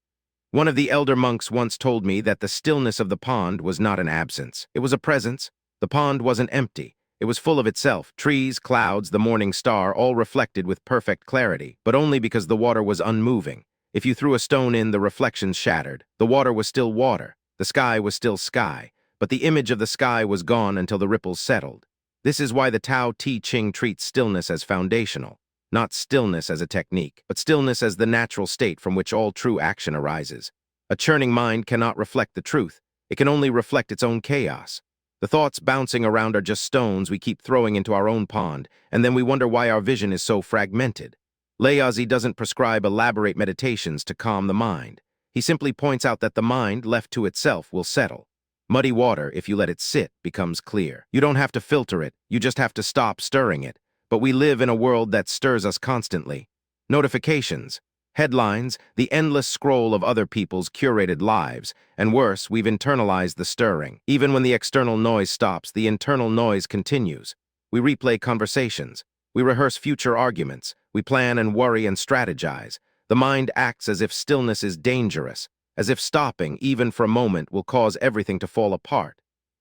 One of the elder monks once told me that the stillness of the pond was not an absence. It was a presence. The pond wasn't empty. It was full of itself. Trees, clouds, the morning star, all reflected with perfect clarity, but only because the water was unmoving. If you threw a stone in, the reflections shattered. The water was still water. The sky was still sky. But the image of the sky was gone until the ripples settled. This is why the Tao Te Ching treats stillness as foundational. Not stillness as a technique, but stillness as the natural state from which all true action arises. A churning mind cannot reflect the truth. It can only reflect its own chaos. The thoughts bouncing around are just stones we keep throwing into our own pond, and then we wonder why our vision is so fragmented. Laozi doesn't prescribe elaborate meditations to calm the mind. He simply points out that the mind, left to itself, will settle. Muddy water, if you let it sit, becomes clear. You don't have to filter it, you just have to stop stirring it. But we live in a world that stirs us constantly. Notifications, headlines, the endless scroll of other people's curated lives, and worse, we've internalized the stirring. Even when the external noise stops, the internal noise continues. We replay conversations. We rehearse future arguments. We plan and worry and strategize. The mind acts as if stillness is dangerous, as if stopping, even for a moment, will cause everything to fall apart.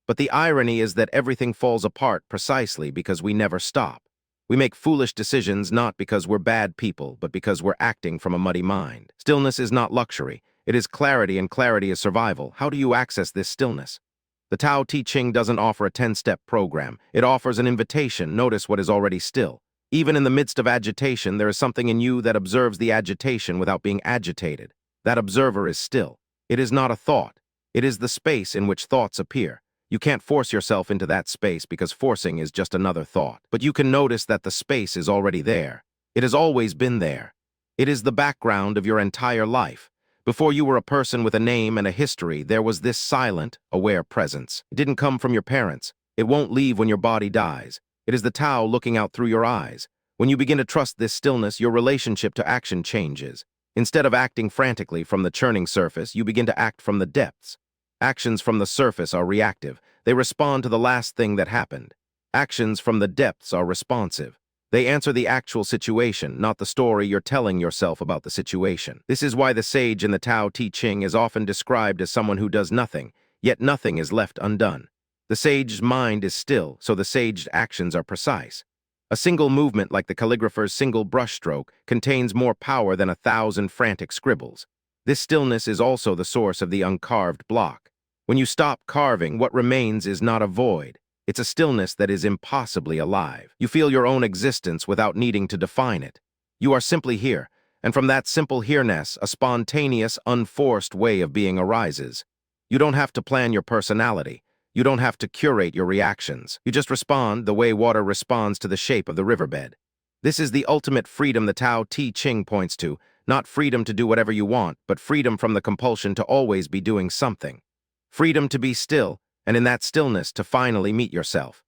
But the irony is that everything falls apart precisely because we never stop. We make foolish decisions not because we're bad people, but because we're acting from a muddy mind. Stillness is not luxury. It is clarity, and clarity is survival. How do you access this stillness? The Tao Te Ching doesn't offer a 10-step program. It offers an invitation. Notice what is already still. Even in the midst of agitation, there is something in you that observes the agitation without being agitated. That observer is still. It is not a thought. It is the space in which thoughts appear. You can't force yourself into that space because forcing is just another thought. But you can notice that the space is already there. It has always been there. It is the background of your entire life. Before you were a person with a name and a history, there was this silent, aware presence. It didn't come from your parents. It won't leave when your body dies. It is the Tao looking out through your eyes. When you begin to trust this stillness, your relationship to action changes. Instead of acting frantically from the churning surface, you begin to act from the depths. Actions from the surface are reactive. They respond to the last thing that happened. Actions from the depths are responsive. They answer the actual situation, not the story you're telling yourself about the situation. This is why the sage in the Tao Te Ching is often described as someone who does nothing, yet nothing is left undone. The sage's mind is still, so the sage's actions are precise. A single movement like the calligrapher's single brushstroke contains more power than 1,000 frantic scribbles. This stillness is also the source of the uncarved block. When you stop carving, what remains is not a void. It's a stillness that is impossibly alive. You feel your own existence without needing to define it. You are simply here, and from that simple here-ness, a spontaneous, unforced way of being arises. You don't have to plan your personality. You don't have to curate your reactions. You just respond the way water responds to the shape of the riverbed. This is the ultimate freedom the Tao Te Ching points to, not freedom to do whatever you want, but freedom from the compulsion to always be doing something. Freedom to be still, and in that stillness to finally meet yourself.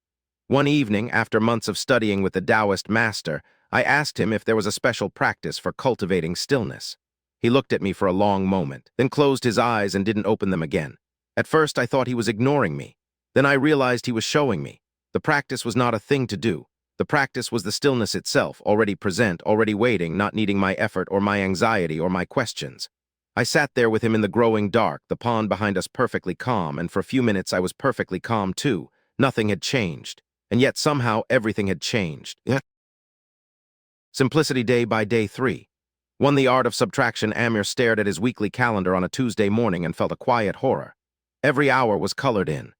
One evening, after months of studying with the Taoist master, I asked him if there was a special practice for cultivating stillness. He looked at me for a long moment, then closed his eyes and didn't open them again. At first, I thought he was ignoring me. Then I realized he was showing me. The practice was not a thing to do. The practice was the stillness itself, already present, already waiting, not needing my effort or my anxiety or my questions. I sat there with him in the growing dark, the pond behind us perfectly calm, and for a few minutes I was perfectly calm too. Nothing had changed. And yet somehow everything had changed. Simplicity day by day 3. 1. The art of subtraction. Amir stared at his weekly calendar on a Tuesday morning and felt a quiet horror. Every hour was colored in.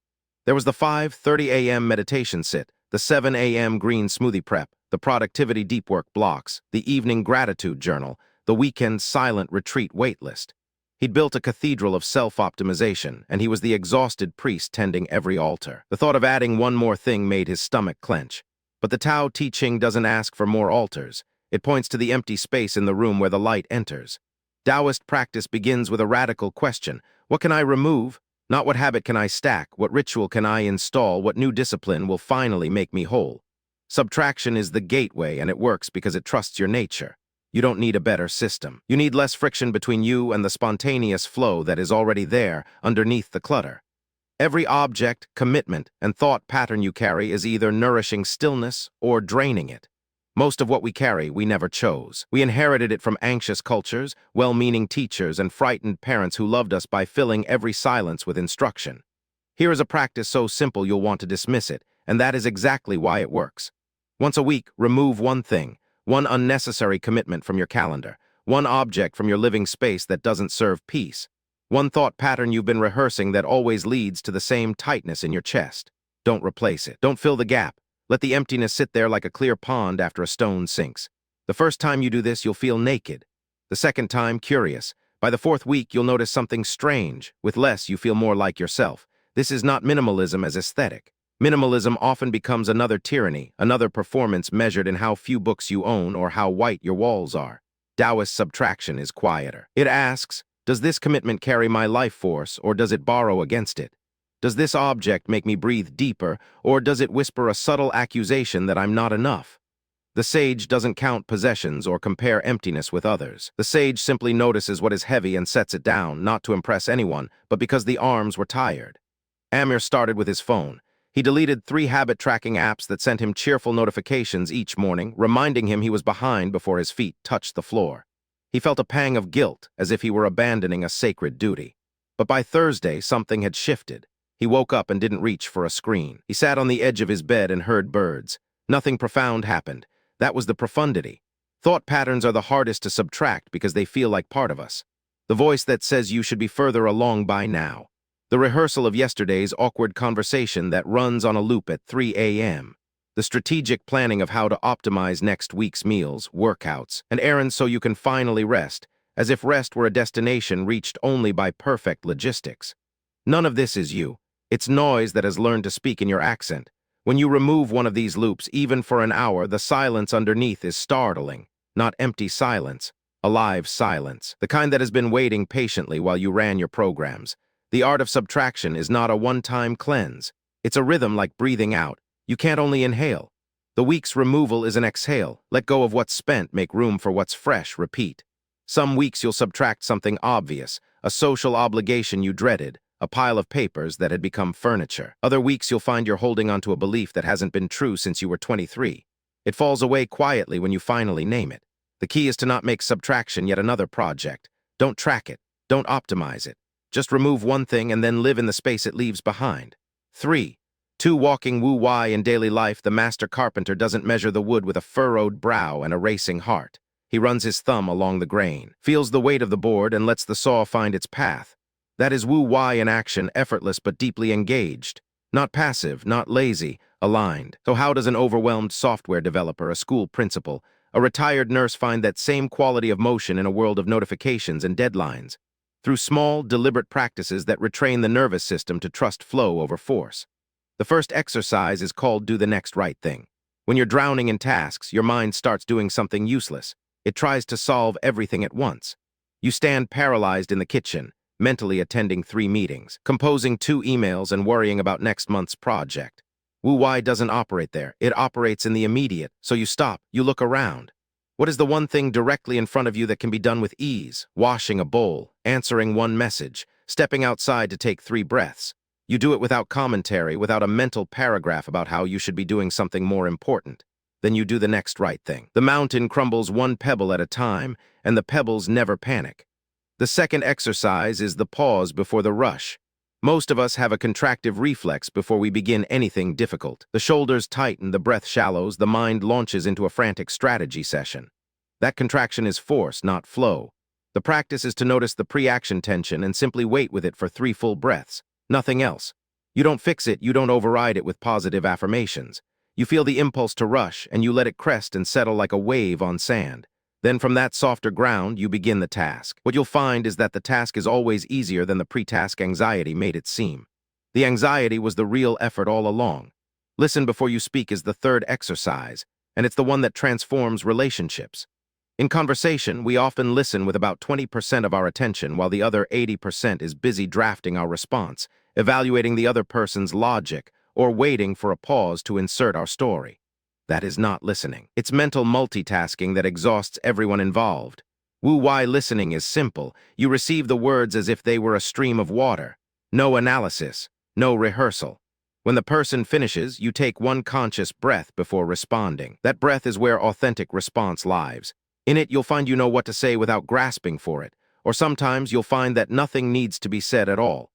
There was the 5:30 a.m. meditation sit, the 7 a.m. green smoothie prep, the productivity deep work blocks, the evening gratitude journal, the weekend silent retreat waitlist. He'd built a cathedral of self-optimization, and he was the exhausted priest tending every altar. The thought of adding one more thing made his stomach clench. But the Tao Te Ching doesn't ask for more altars. It points to the empty space in the room where the light enters. Taoist practice begins with a radical question. What can I remove? Not what habit can I stack, what ritual can I install, what new discipline will finally make me whole. Subtraction is the gateway, and it works because it trusts your nature. You don't need a better system. You need less friction between you and the spontaneous flow that is already there underneath the clutter. Every object, commitment, and thought pattern you carry is either nourishing stillness or draining it. Most of what we carry, we never chose. We inherited it from anxious cultures, well-meaning teachers, and frightened parents who loved us by filling every silence with instruction. Here is a practice so simple you'll want to dismiss it, and that is exactly why it works. Once a week, remove one thing, one unnecessary commitment from your calendar, one object from your living space that doesn't serve peace, one thought pattern you've been rehearsing that always leads to the same tightness in your chest. Don't replace it. Don't fill the gap. Let the emptiness sit there like a clear pond after a stone sinks. The first time you do this, you'll feel naked. The second time, curious. By the 4th week, you'll notice something strange. With less, you feel more like yourself. This is not minimalism as aesthetic. Minimalism often becomes another tyranny, another performance measured in how few books you own or how white your walls are. Taoist subtraction is quieter. It asks, does this commitment carry my life force, or does it borrow against it? Does this object make me breathe deeper, or does it whisper a subtle accusation that I'm not enough? The sage doesn't count possessions or compare emptiness with others. The sage simply notices what is heavy and sets it down, not to impress anyone, but because the arms were tired. Amir started with his phone. He deleted 3 habit-tracking apps that sent him cheerful notifications each morning, reminding him he was behind before his feet touched the floor. He felt a pang of guilt, as if he were abandoning a sacred duty. But by Thursday, something had shifted. He woke up and didn't reach for a screen. He sat on the edge of his bed and heard birds. Nothing profound happened. That was the profundity. Thought patterns are the hardest to subtract because they feel like part of us. The voice that says you should be further along by now. The rehearsal of yesterday's awkward conversation that runs on a loop at 3 a.m. The strategic planning of how to optimize next week's meals, workouts, and errands so you can finally rest, as if rest were a destination reached only by perfect logistics. None of this is you. It's noise that has learned to speak in your accent. When you remove one of these loops, even for an hour, the silence underneath is startling. Not empty silence, alive silence, the kind that has been waiting patiently while you ran your programs. The art of subtraction is not a one-time cleanse. It's a rhythm like breathing out. You can't only inhale. The week's removal is an exhale. Let go of what's spent, make room for what's fresh, repeat. Some weeks you'll subtract something obvious, a social obligation you dreaded, a pile of papers that had become furniture. Other weeks you'll find you're holding onto a belief that hasn't been true since you were 23. It falls away quietly when you finally name it. The key is to not make subtraction yet another project. Don't track it. Don't optimize it. Just remove one thing and then live in the space it leaves behind. 3. Walking wu-wai in daily life, the master carpenter doesn't measure the wood with a furrowed brow and a racing heart. He runs his thumb along the grain, feels the weight of the board, and lets the saw find its path. That is wu-wai in action, effortless but deeply engaged. Not passive, not lazy, aligned. So how does an overwhelmed software developer, a school principal, a retired nurse find that same quality of motion in a world of notifications and deadlines? Through small, deliberate practices that retrain the nervous system to trust flow over force. The first exercise is called do the next right thing. When you're drowning in tasks, your mind starts doing something useless. It tries to solve everything at once. You stand paralyzed in the kitchen, mentally attending 3 meetings, composing 2 emails, and worrying about next month's project. Wu-wai doesn't operate there. It operates in the immediate, so you stop, you look around. What is the one thing directly in front of you that can be done with ease? Washing a bowl, answering one message, stepping outside to take 3 breaths. You do it without commentary, without a mental paragraph about how you should be doing something more important. Then you do the next right thing. The mountain crumbles 1 pebble at a time, and the pebbles never panic. The second exercise is the pause before the rush. Most of us have a contractive reflex before we begin anything difficult. The shoulders tighten, the breath shallows, the mind launches into a frantic strategy session. That contraction is force, not flow. The practice is to notice the pre-action tension and simply wait with it for 3 full breaths. Nothing else. You don't fix it, you don't override it with positive affirmations. You feel the impulse to rush, and you let it crest and settle like a wave on sand. Then from that softer ground, you begin the task. What you'll find is that the task is always easier than the pre-task anxiety made it seem. The anxiety was the real effort all along. Listen before you speak is the third exercise, and it's the one that transforms relationships. In conversation, we often listen with about 20% of our attention, while the other 80% is busy drafting our response, evaluating the other person's logic, or waiting for a pause to insert our story. That is not listening. It's mental multitasking that exhausts everyone involved. Wu-wai listening is simple. You receive the words as if they were a stream of water. No analysis, no rehearsal. When the person finishes, you take 1 conscious breath before responding. That breath is where authentic response lives. In it, you'll find you know what to say without grasping for it, or sometimes you'll find that nothing needs to be said at all.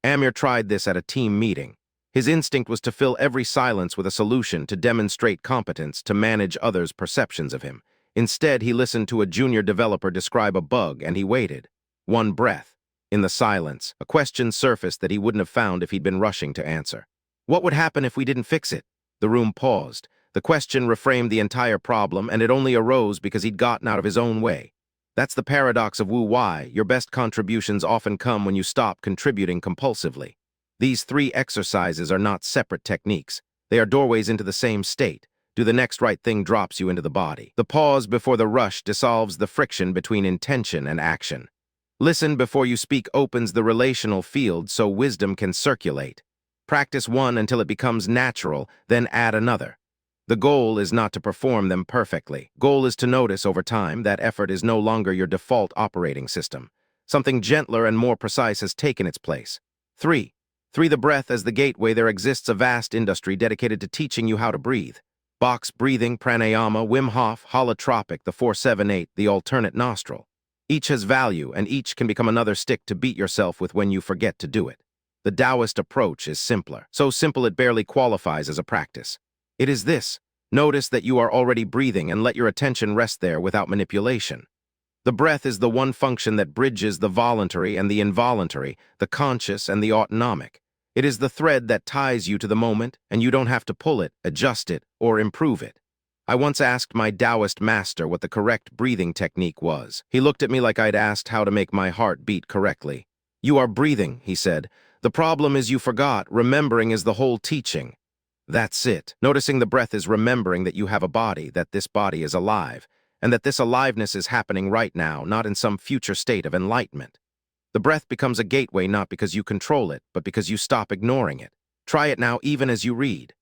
Amir tried this at a team meeting. His instinct was to fill every silence with a solution, to demonstrate competence, to manage others' perceptions of him. Instead, he listened to a junior developer describe a bug, and he waited. 1 breath. In the silence, a question surfaced that he wouldn't have found if he'd been rushing to answer. What would happen if we didn't fix it? The room paused. The question reframed the entire problem, and it only arose because he'd gotten out of his own way. That's the paradox of wu-wai. Your best contributions often come when you stop contributing compulsively. These 3 exercises are not separate techniques. They are doorways into the same state. Do the next right thing drops you into the body. The pause before the rush dissolves the friction between intention and action. Listen before you speak opens the relational field so wisdom can circulate. Practice one until it becomes natural, then add another. The goal is not to perform them perfectly. Goal is to notice over time that effort is no longer your default operating system. Something gentler and more precise has taken its place. 3. The breath as the gateway. There exists a vast industry dedicated to teaching you how to breathe. Box breathing, pranayama, Wim Hof, holotropic, the 4-7-8, the alternate nostril. Each has value, and each can become another stick to beat yourself with when you forget to do it. The Taoist approach is simpler. So simple it barely qualifies as a practice. It is this: notice that you are already breathing and let your attention rest there without manipulation. The breath is the one function that bridges the voluntary and the involuntary, the conscious and the autonomic. It is the thread that ties you to the moment, and you don't have to pull it, adjust it, or improve it. I once asked my Taoist master what the correct breathing technique was. He looked at me like I'd asked how to make my heart beat correctly. "You are breathing," he said. "The problem is you forgot. Remembering is the whole teaching." That's it. Noticing the breath is remembering that you have a body, that this body is alive, and that this aliveness is happening right now, not in some future state of enlightenment. The breath becomes a gateway not because you control it, but because you stop ignoring it. Try it now even as you read.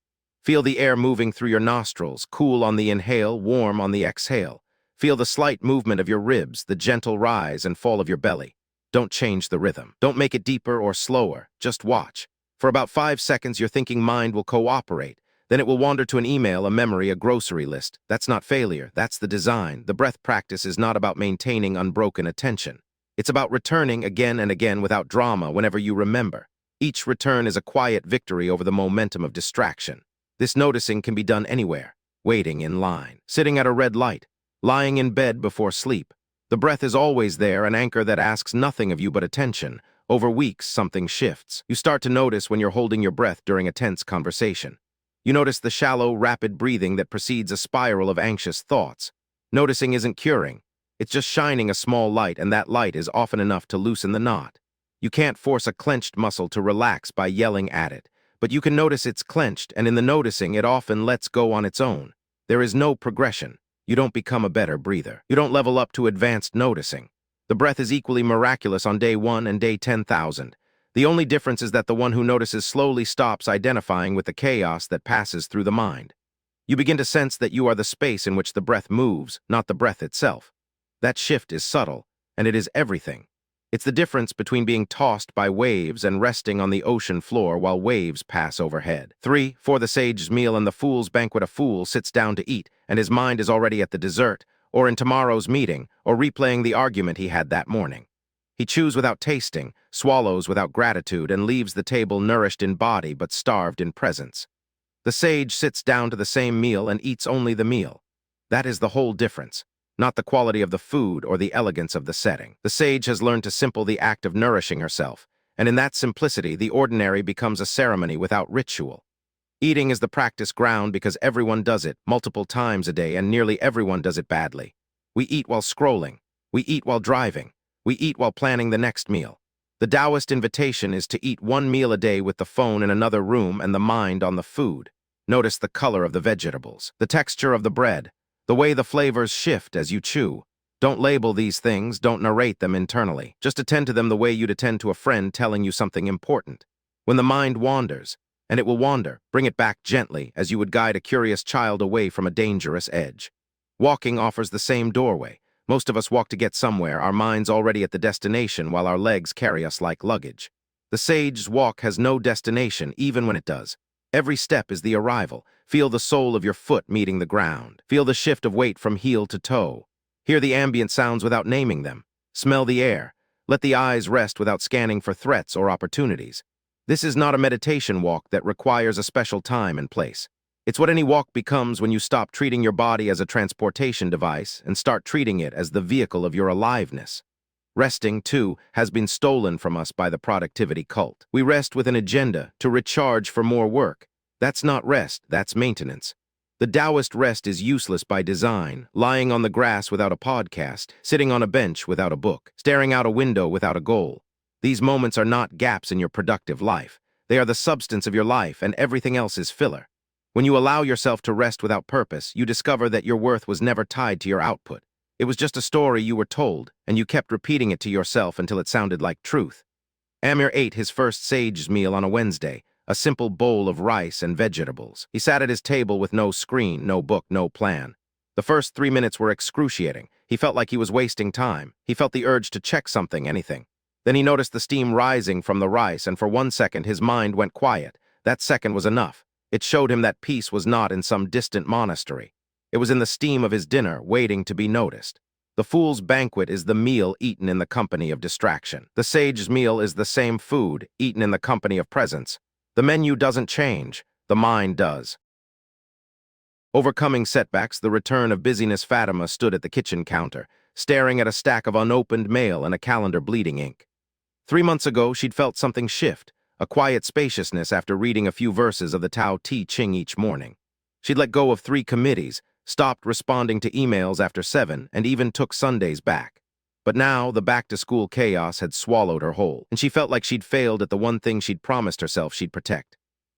Feel the air moving through your nostrils, cool on the inhale, warm on the exhale. Feel the slight movement of your ribs, the gentle rise and fall of your belly. Don't change the rhythm. Don't make it deeper or slower. Just watch. For about 5 seconds, your thinking mind will cooperate. Then it will wander to an email, a memory, a grocery list. That's not failure. That's the design. The breath practice is not about maintaining unbroken attention. It's about returning again and again without drama whenever you remember. Each return is a quiet victory over the momentum of distraction. This noticing can be done anywhere: waiting in line, sitting at a red light, lying in bed before sleep. The breath is always there, an anchor that asks nothing of you but attention. Over weeks, something shifts. You start to notice when you're holding your breath during a tense conversation. You notice the shallow, rapid breathing that precedes a spiral of anxious thoughts. Noticing isn't curing. It's just shining a small light, and that light is often enough to loosen the knot. You can't force a clenched muscle to relax by yelling at it, but you can notice it's clenched, and in the noticing, it often lets go on its own. There is no progression. You don't become a better breather. You don't level up to advanced noticing. The breath is equally miraculous on day 1 and day 10,000. The only difference is that the one who notices slowly stops identifying with the chaos that passes through the mind. You begin to sense that you are the space in which the breath moves, not the breath itself. That shift is subtle, and it is everything. It's the difference between being tossed by waves and resting on the ocean floor while waves pass overhead. 3. For the sage's meal and the fool's banquet. A fool sits down to eat, and his mind is already at the dessert, or in tomorrow's meeting, or replaying the argument he had that morning. He chews without tasting, swallows without gratitude, and leaves the table nourished in body but starved in presence. The sage sits down to the same meal and eats only the meal. That is the whole difference, not the quality of the food or the elegance of the setting. The sage has learned to simple the act of nourishing herself, and in that simplicity, the ordinary becomes a ceremony without ritual. Eating is the practice ground because everyone does it multiple times a day, and nearly everyone does it badly. We eat while scrolling. We eat while driving. We eat while planning the next meal. The Taoist invitation is to eat one meal a day with the phone in another room and the mind on the food. Notice the color of the vegetables, the texture of the bread, the way the flavors shift as you chew. Don't label these things, don't narrate them internally. Just attend to them the way you'd attend to a friend telling you something important. When the mind wanders, and it will wander, bring it back gently as you would guide a curious child away from a dangerous edge. Walking offers the same doorway. Most of us walk to get somewhere, our minds already at the destination while our legs carry us like luggage. The sage's walk has no destination, even when it does. Every step is the arrival. Feel the sole of your foot meeting the ground. Feel the shift of weight from heel to toe. Hear the ambient sounds without naming them. Smell the air. Let the eyes rest without scanning for threats or opportunities. This is not a meditation walk that requires a special time and place. It's what any walk becomes when you stop treating your body as a transportation device and start treating it as the vehicle of your aliveness. Resting, too, has been stolen from us by the productivity cult. We rest with an agenda to recharge for more work. That's not rest, that's maintenance. The Taoist rest is useless by design, lying on the grass without a podcast, sitting on a bench without a book, staring out a window without a goal. These moments are not gaps in your productive life. They are the substance of your life, and everything else is filler. When you allow yourself to rest without purpose, you discover that your worth was never tied to your output. It was just a story you were told, and you kept repeating it to yourself until it sounded like truth. Amir ate his first sage's meal on a Wednesday, a simple bowl of rice and vegetables. He sat at his table with no screen, no book, no plan. The first 3 minutes were excruciating. He felt like he was wasting time. He felt the urge to check something, anything. Then he noticed the steam rising from the rice, and for 1 second his mind went quiet. That second was enough. It showed him that peace was not in some distant monastery. It was in the steam of his dinner, waiting to be noticed. The fool's banquet is the meal eaten in the company of distraction. The sage's meal is the same food, eaten in the company of presence. The menu doesn't change, the mind does. Overcoming setbacks, the return of busyness, Fatima stood at the kitchen counter, staring at a stack of unopened mail and a calendar bleeding ink. 3 months ago, she'd felt something shift, a quiet spaciousness after reading a few verses of the Tao Te Ching each morning. She'd let go of 3 committees, stopped responding to emails after 7, and even took Sundays back. But now, the back-to-school chaos had swallowed her whole, and she felt like she'd failed at the one thing she'd promised herself she'd protect.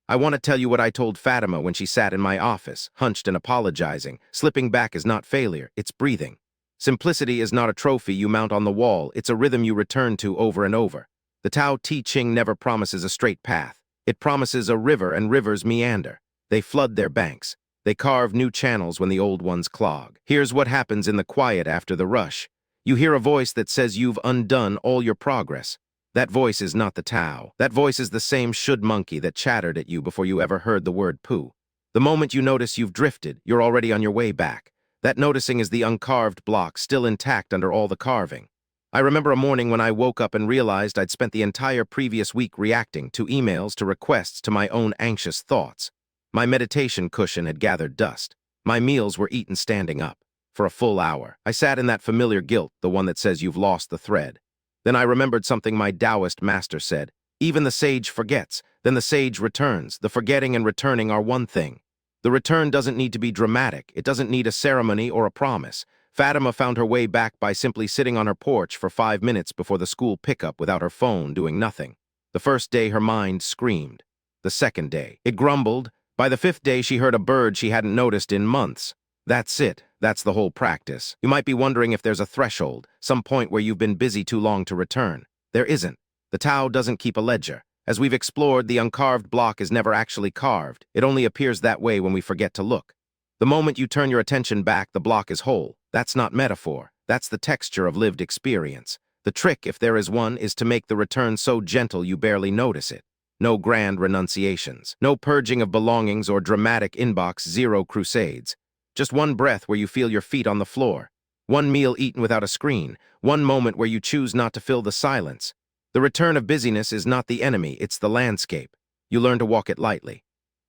I want to tell you what I told Fatima when she sat in my office, hunched and apologizing. Slipping back is not failure, it's breathing. Simplicity is not a trophy you mount on the wall, it's a rhythm you return to over and over. The Tao Te Ching never promises a straight path. It promises a river, and rivers meander. They flood their banks. They carve new channels when the old ones clog. Here's what happens in the quiet after the rush. You hear a voice that says you've undone all your progress. That voice is not the Tao. That voice is the same should monkey that chattered at you before you ever heard the word poo. The moment you notice you've drifted, you're already on your way back. That noticing is the uncarved block, still intact under all the carving. I remember a morning when I woke up and realized I'd spent the entire previous week reacting to emails, to requests, to my own anxious thoughts. My meditation cushion had gathered dust. My meals were eaten standing up. For a full hour, I sat in that familiar guilt, the one that says you've lost the thread. Then I remembered something my Taoist master said. Even the sage forgets, then the sage returns. The forgetting and returning are one thing. The return doesn't need to be dramatic. It doesn't need a ceremony or a promise. Fatima found her way back by simply sitting on her porch for 5 minutes before the school pickup without her phone, doing nothing. The first day, her mind screamed. The second day, it grumbled. By the 5th day, she heard a bird she hadn't noticed in months. That's it. That's the whole practice. You might be wondering if there's a threshold, some point where you've been busy too long to return. There isn't. The Tao doesn't keep a ledger. As we've explored, the uncarved block is never actually carved. It only appears that way when we forget to look. The moment you turn your attention back, the block is whole. That's not metaphor. That's the texture of lived experience. The trick, if there is one, is to make the return so gentle you barely notice it. No grand renunciations. No purging of belongings or dramatic inbox zero crusades. Just one breath where you feel your feet on the floor. One meal eaten without a screen. One moment where you choose not to fill the silence. The return of busyness is not the enemy, it's the landscape. You learn to walk it lightly.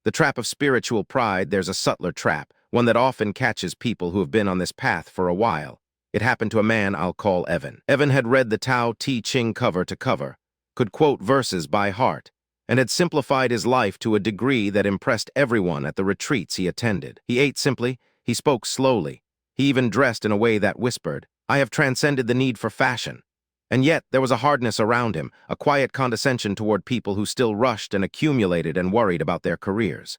The trap of spiritual pride, there's a subtler trap, one that often catches people who have been on this path for a while. It happened to a man I'll call Evan. Evan had read the Tao Te Ching cover to cover, could quote verses by heart, and had simplified his life to a degree that impressed everyone at the retreats he attended. He ate simply, he spoke slowly, he even dressed in a way that whispered, "I have transcended the need for fashion." And yet, there was a hardness around him, a quiet condescension toward people who still rushed and accumulated and worried about their careers.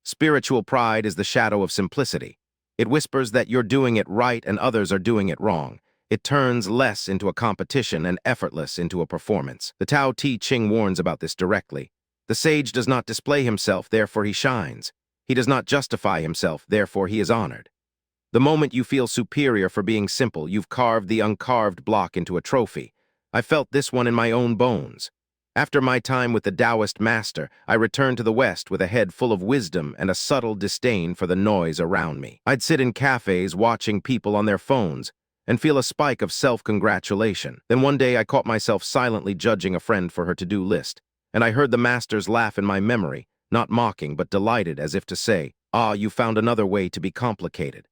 Spiritual pride is the shadow of simplicity. It whispers that you're doing it right and others are doing it wrong. It turns less into a competition and effortless into a performance. The Tao Te Ching warns about this directly. The sage does not display himself, therefore he shines. He does not justify himself, therefore he is honored. The moment you feel superior for being simple, you've carved the uncarved block into a trophy. I felt this one in my own bones. After my time with the Taoist master, I returned to the West with a head full of wisdom and a subtle disdain for the noise around me. I'd sit in cafes watching people on their phones and feel a spike of self-congratulation. Then one day I caught myself silently judging a friend for her to-do list, and I heard the master's laugh in my memory, not mocking but delighted, as if to say, "Ah, you found another way to be complicated."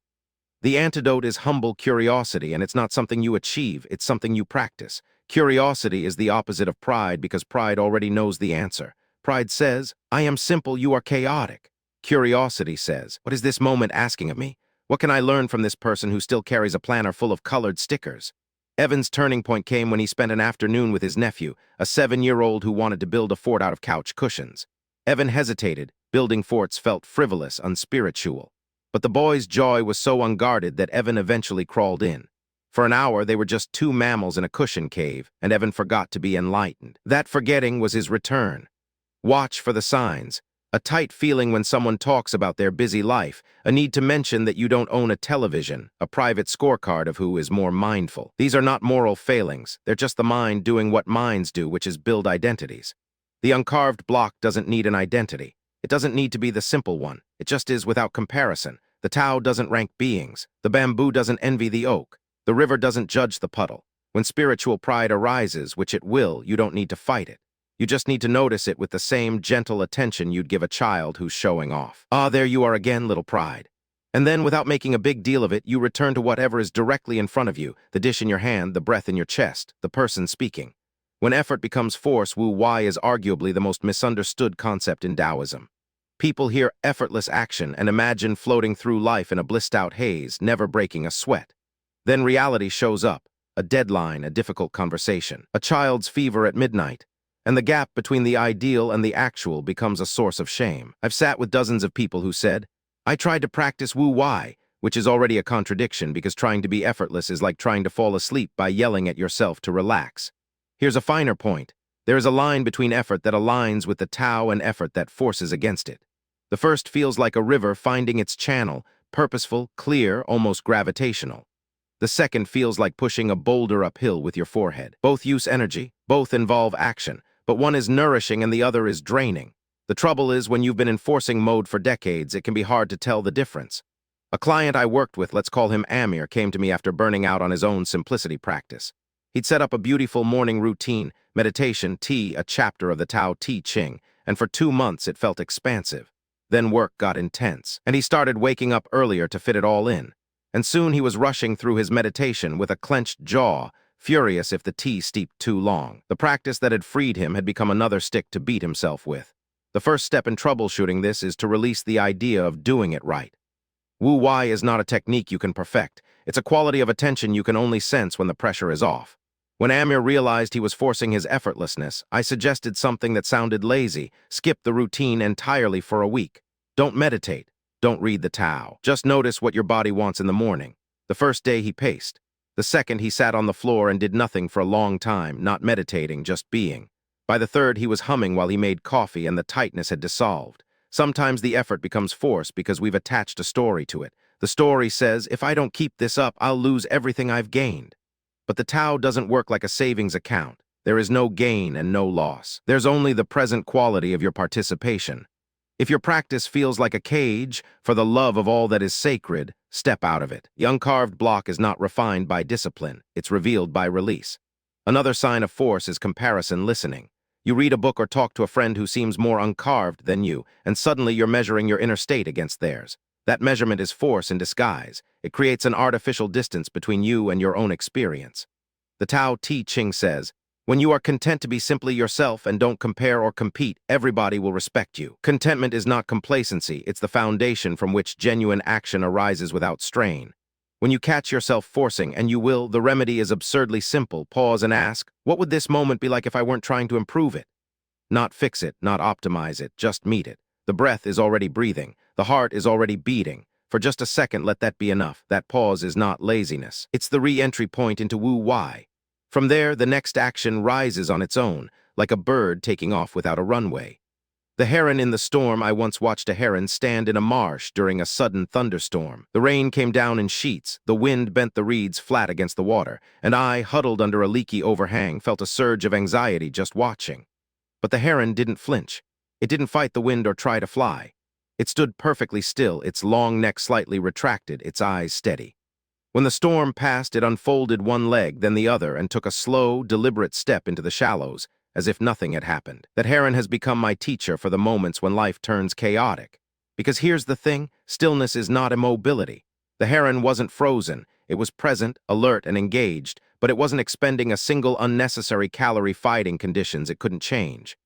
The antidote is humble curiosity, and it's not something you achieve, it's something you practice. Curiosity is the opposite of pride because pride already knows the answer. Pride says, "I am simple, you are chaotic." Curiosity says, "What is this moment asking of me? What can I learn from this person who still carries a planner full of colored stickers?" Evan's turning point came when he spent an afternoon with his nephew, a 7-year-old who wanted to build a fort out of couch cushions. Evan hesitated. Building forts felt frivolous, unspiritual. But the boy's joy was so unguarded that Evan eventually crawled in. For an hour, they were just 2 mammals in a cushion cave, and Evan forgot to be enlightened. That forgetting was his return. Watch for the signs. A tight feeling when someone talks about their busy life, a need to mention that you don't own a television, a private scorecard of who is more mindful. These are not moral failings. They're just the mind doing what minds do, which is build identities. The uncarved block doesn't need an identity. It doesn't need to be the simple one. It just is without comparison. The Tao doesn't rank beings. The bamboo doesn't envy the oak. The river doesn't judge the puddle. When spiritual pride arises, which it will, you don't need to fight it. You just need to notice it with the same gentle attention you'd give a child who's showing off. Ah, there you are again, little pride. And then, without making a big deal of it, you return to whatever is directly in front of you, the dish in your hand, the breath in your chest, the person speaking. When effort becomes force, Wu Wei is arguably the most misunderstood concept in Taoism. People hear effortless action and imagine floating through life in a blissed-out haze, never breaking a sweat. Then reality shows up, a deadline, a difficult conversation, a child's fever at midnight. And the gap between the ideal and the actual becomes a source of shame. I've sat with dozens of people who said, I tried to practice Wu Wei, which is already a contradiction because trying to be effortless is like trying to fall asleep by yelling at yourself to relax. Here's a finer point. There is a line between effort that aligns with the Tao and effort that forces against it. The first feels like a river finding its channel, purposeful, clear, almost gravitational. The second feels like pushing a boulder uphill with your forehead. Both use energy, both involve action, but one is nourishing and the other is draining. The trouble is, when you've been in forcing mode for decades, it can be hard to tell the difference. A client I worked with, let's call him Amir, came to me after burning out on his own simplicity practice. He'd set up a beautiful morning routine, meditation, tea, a chapter of the Tao Te Ching, and for 2 months it felt expansive. Then work got intense, and he started waking up earlier to fit it all in. And soon he was rushing through his meditation with a clenched jaw, furious if the tea steeped too long. The practice that had freed him had become another stick to beat himself with. The first step in troubleshooting this is to release the idea of doing it right. Wu Wei is not a technique you can perfect. It's a quality of attention you can only sense when the pressure is off. When Amir realized he was forcing his effortlessness, I suggested something that sounded lazy: skip the routine entirely for a week. Don't meditate. Don't read the Tao. Just notice what your body wants in the morning. The first day he paced. The second, he sat on the floor and did nothing for a long time, not meditating, just being. By the third, he was humming while he made coffee and the tightness had dissolved. Sometimes the effort becomes force because we've attached a story to it. The story says, if I don't keep this up, I'll lose everything I've gained. But the Tao doesn't work like a savings account. There is no gain and no loss. There's only the present quality of your participation. If your practice feels like a cage, for the love of all that is sacred, step out of it. The uncarved block is not refined by discipline. It's revealed by release. Another sign of force is comparison listening. You read a book or talk to a friend who seems more uncarved than you, and suddenly you're measuring your inner state against theirs. That measurement is force in disguise. It creates an artificial distance between you and your own experience. The Tao Te Ching says, when you are content to be simply yourself and don't compare or compete, everybody will respect you. Contentment is not complacency, it's the foundation from which genuine action arises without strain. When you catch yourself forcing, and you will, the remedy is absurdly simple. Pause and ask, what would this moment be like if I weren't trying to improve it? Not fix it, not optimize it, just meet it. The breath is already breathing. The heart is already beating. For just a second, let that be enough. That pause is not laziness. It's the re-entry point into Wu Wei. From there, the next action rises on its own, like a bird taking off without a runway. The heron in the storm. I once watched a heron stand in a marsh during a sudden thunderstorm. The rain came down in sheets, the wind bent the reeds flat against the water, and I, huddled under a leaky overhang, felt a surge of anxiety just watching. But the heron didn't flinch. It didn't fight the wind or try to fly. It stood perfectly still, its long neck slightly retracted, its eyes steady. When the storm passed, it unfolded one leg, then the other, and took a slow, deliberate step into the shallows, as if nothing had happened. That heron has become my teacher for the moments when life turns chaotic. Because here's the thing, stillness is not immobility. The heron wasn't frozen. It was present, alert, and engaged, but it wasn't expending a single unnecessary calorie fighting conditions it couldn't change.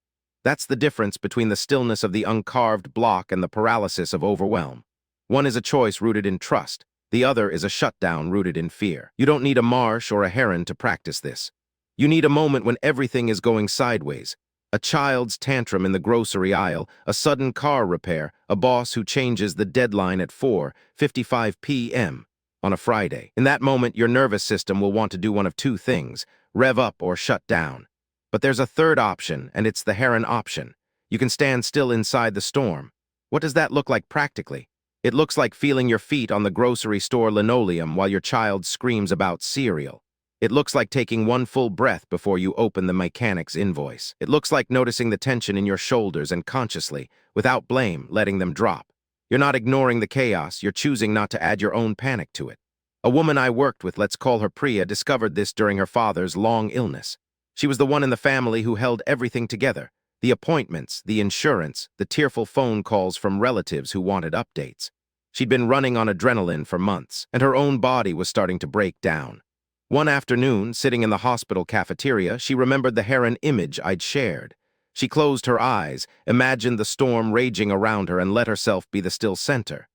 That's the difference between the stillness of the uncarved block and the paralysis of overwhelm. One is a choice rooted in trust. The other is a shutdown rooted in fear. You don't need a marsh or a heron to practice this. You need a moment when everything is going sideways. A child's tantrum in the grocery aisle, a sudden car repair, a boss who changes the deadline at 4:55 p.m. on a Friday. In that moment, your nervous system will want to do one of two things: rev up or shut down. But there's a third option, and it's the heron option. You can stand still inside the storm. What does that look like practically? It looks like feeling your feet on the grocery store linoleum while your child screams about cereal. It looks like taking one full breath before you open the mechanic's invoice. It looks like noticing the tension in your shoulders and consciously, without blame, letting them drop. You're not ignoring the chaos, you're choosing not to add your own panic to it. A woman I worked with, let's call her Priya, discovered this during her father's long illness. She was the one in the family who held everything together. The appointments, the insurance, the tearful phone calls from relatives who wanted updates. She'd been running on adrenaline for months, and her own body was starting to break down. One afternoon, sitting in the hospital cafeteria, she remembered the heron image I'd shared. She closed her eyes, imagined the storm raging around her, and let herself be the still center.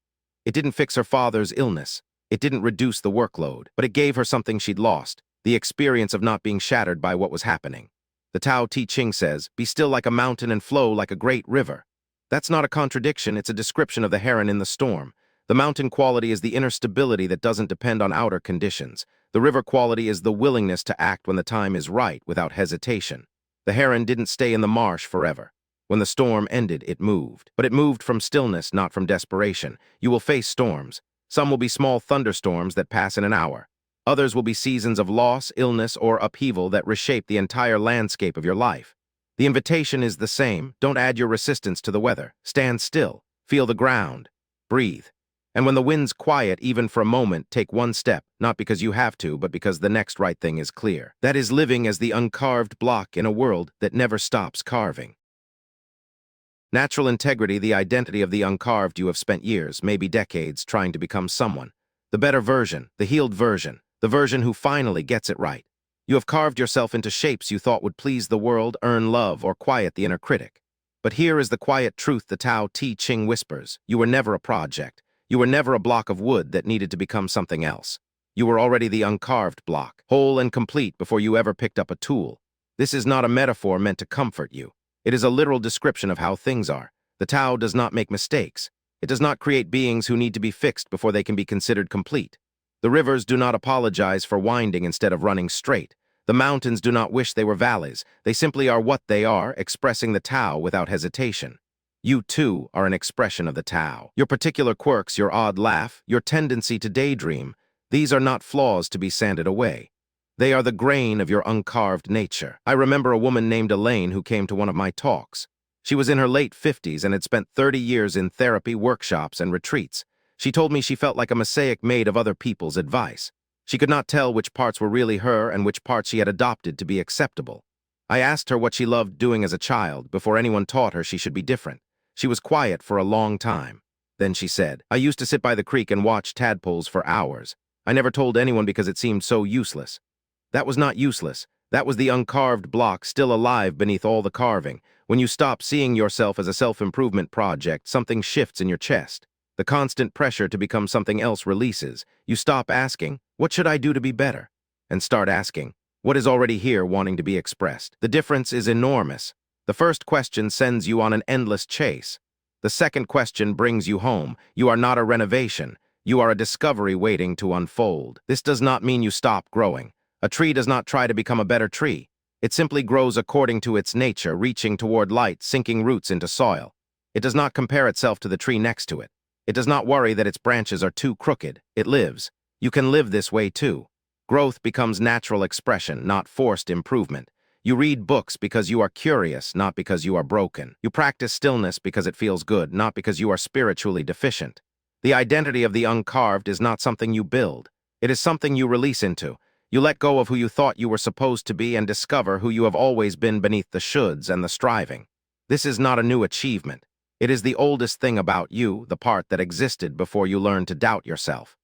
It didn't fix her father's illness. It didn't reduce the workload, but it gave her something she'd lost, the experience of not being shattered by what was happening. The Tao Te Ching says, "Be still like a mountain and flow like a great river." That's not a contradiction, it's a description of the heron in the storm. The mountain quality is the inner stability that doesn't depend on outer conditions. The river quality is the willingness to act when the time is right without hesitation. The heron didn't stay in the marsh forever. When the storm ended, it moved. But it moved from stillness, not from desperation. You will face storms. Some will be small thunderstorms that pass in an hour. Others will be seasons of loss, illness, or upheaval that reshape the entire landscape of your life. The invitation is the same. Don't add your resistance to the weather. Stand still. Feel the ground. Breathe. And when the wind's quiet, even for a moment, take one step, not because you have to, but because the next right thing is clear. That is living as the uncarved block in a world that never stops carving. Natural integrity, the identity of the uncarved. You have spent years, maybe decades, trying to become someone. The better version, the healed version, the version who finally gets it right. You have carved yourself into shapes you thought would please the world, earn love, or quiet the inner critic. But here is the quiet truth the Tao Te Ching whispers. You were never a project. You were never a block of wood that needed to become something else. You were already the uncarved block, whole and complete before you ever picked up a tool. This is not a metaphor meant to comfort you. It is a literal description of how things are. The Tao does not make mistakes. It does not create beings who need to be fixed before they can be considered complete. The rivers do not apologize for winding instead of running straight. The mountains do not wish they were valleys. They simply are what they are, expressing the Tao without hesitation. You, too, are an expression of the Tao. Your particular quirks, your odd laugh, your tendency to daydream, these are not flaws to be sanded away. They are the grain of your uncarved nature. I remember a woman named Elaine who came to one of my talks. She was in her late 50s and had spent 30 years in therapy, workshops, and retreats. She told me she felt like a mosaic made of other people's advice. She could not tell which parts were really her and which parts she had adopted to be acceptable. I asked her what she loved doing as a child before anyone taught her she should be different. She was quiet for a long time. Then she said, "I used to sit by the creek and watch tadpoles for hours. I never told anyone because it seemed so useless." That was not useless. That was the uncarved block still alive beneath all the carving. When you stop seeing yourself as a self-improvement project, something shifts in your chest. The constant pressure to become something else releases. You stop asking, "What should I do to be better?" and start asking, "What is already here wanting to be expressed?" The difference is enormous. The first question sends you on an endless chase. The second question brings you home. You are not a renovation. You are a discovery waiting to unfold. This does not mean you stop growing. A tree does not try to become a better tree. It simply grows according to its nature, reaching toward light, sinking roots into soil. It does not compare itself to the tree next to it. It does not worry that its branches are too crooked. It lives. You can live this way too. Growth becomes natural expression, not forced improvement. You read books because you are curious, not because you are broken. You practice stillness because it feels good, not because you are spiritually deficient. The identity of the uncarved is not something you build. It is something you release into. You let go of who you thought you were supposed to be and discover who you have always been beneath the shoulds and the striving. This is not a new achievement. It is the oldest thing about you, the part that existed before you learned to doubt yourself.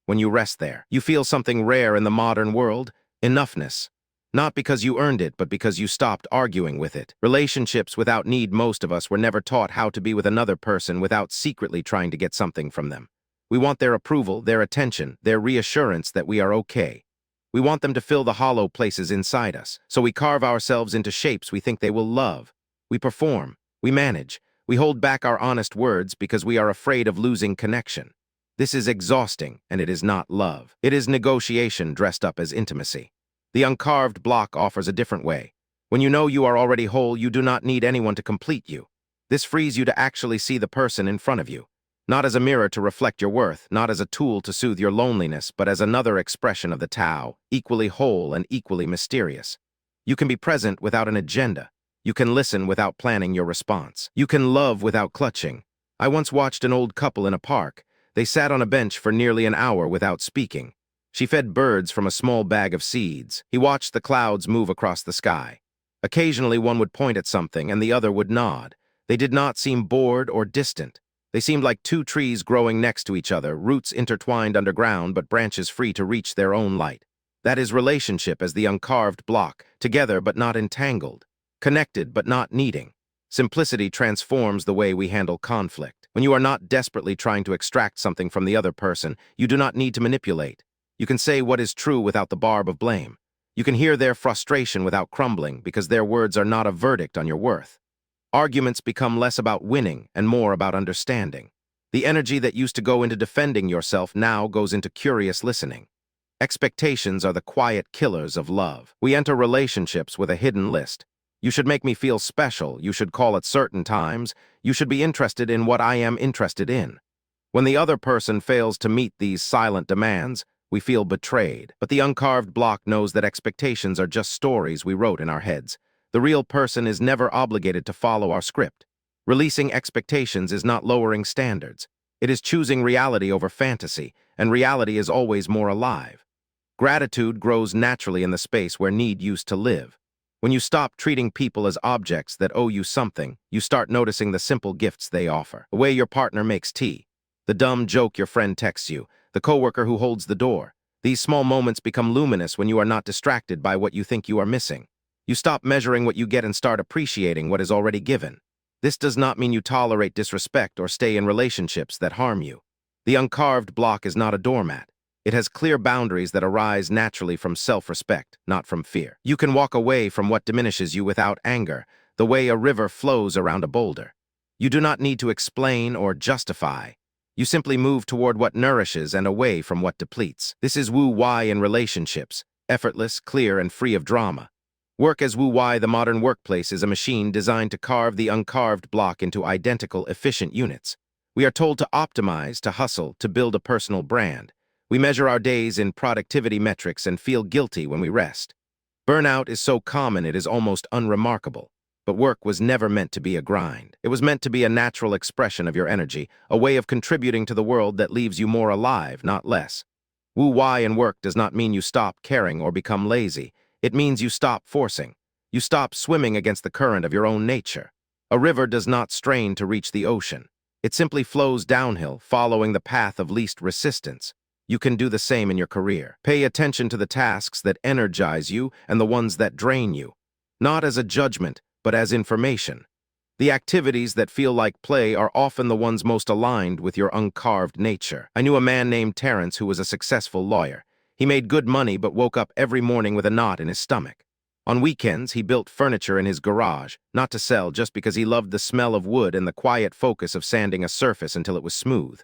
When you rest there, you feel something rare in the modern world, enoughness. Not because you earned it, but because you stopped arguing with it. Relationships without need. Most of us were never taught how to be with another person without secretly trying to get something from them. We want their approval, their attention, their reassurance that we are okay. We want them to fill the hollow places inside us, so we carve ourselves into shapes we think they will love. We perform, we manage, we hold back our honest words because we are afraid of losing connection. This is exhausting, and it is not love. It is negotiation dressed up as intimacy. The uncarved block offers a different way. When you know you are already whole, you do not need anyone to complete you. This frees you to actually see the person in front of you, not as a mirror to reflect your worth, not as a tool to soothe your loneliness, but as another expression of the Tao, equally whole and equally mysterious. You can be present without an agenda. You can listen without planning your response. You can love without clutching. I once watched an old couple in a park. They sat on a bench for nearly an hour without speaking. She fed birds from a small bag of seeds. He watched the clouds move across the sky. Occasionally one would point at something and the other would nod. They did not seem bored or distant. They seemed like two trees growing next to each other, roots intertwined underground but branches free to reach their own light. That is relationship as the uncarved block, together but not entangled, connected but not needing. Simplicity transforms the way we handle conflict. When you are not desperately trying to extract something from the other person, you do not need to manipulate. You can say what is true without the barb of blame. You can hear their frustration without crumbling because their words are not a verdict on your worth. Arguments become less about winning and more about understanding. The energy that used to go into defending yourself now goes into curious listening. Expectations are the quiet killers of love. We enter relationships with a hidden list. You should make me feel special. You should call at certain times. You should be interested in what I am interested in. When the other person fails to meet these silent demands, we feel betrayed. But the uncarved block knows that expectations are just stories we wrote in our heads. The real person is never obligated to follow our script. Releasing expectations is not lowering standards. It is choosing reality over fantasy, and reality is always more alive. Gratitude grows naturally in the space where need used to live. When you stop treating people as objects that owe you something, you start noticing the simple gifts they offer. The way your partner makes tea, the dumb joke your friend texts you, the coworker who holds the door. These small moments become luminous when you are not distracted by what you think you are missing. You stop measuring what you get and start appreciating what is already given. This does not mean you tolerate disrespect or stay in relationships that harm you. The uncarved block is not a doormat. It has clear boundaries that arise naturally from self-respect, not from fear. You can walk away from what diminishes you without anger, the way a river flows around a boulder. You do not need to explain or justify. You simply move toward what nourishes and away from what depletes. This is Wu-Wei in relationships, effortless, clear, and free of drama. Work as Wu-Wei, the modern workplace, is a machine designed to carve the uncarved block into identical, efficient units. We are told to optimize, to hustle, to build a personal brand. We measure our days in productivity metrics and feel guilty when we rest. Burnout is so common it is almost unremarkable. But work was never meant to be a grind. It was meant to be a natural expression of your energy, a way of contributing to the world that leaves you more alive, not less. Wu-Wei in work does not mean you stop caring or become lazy. It means you stop forcing. You stop swimming against the current of your own nature. A river does not strain to reach the ocean. It simply flows downhill, following the path of least resistance. You can do the same in your career. Pay attention to the tasks that energize you and the ones that drain you. Not as a judgment, but as information. The activities that feel like play are often the ones most aligned with your uncarved nature. I knew a man named Terrence who was a successful lawyer. He made good money but woke up every morning with a knot in his stomach. On weekends, he built furniture in his garage, not to sell, just because he loved the smell of wood and the quiet focus of sanding a surface until it was smooth.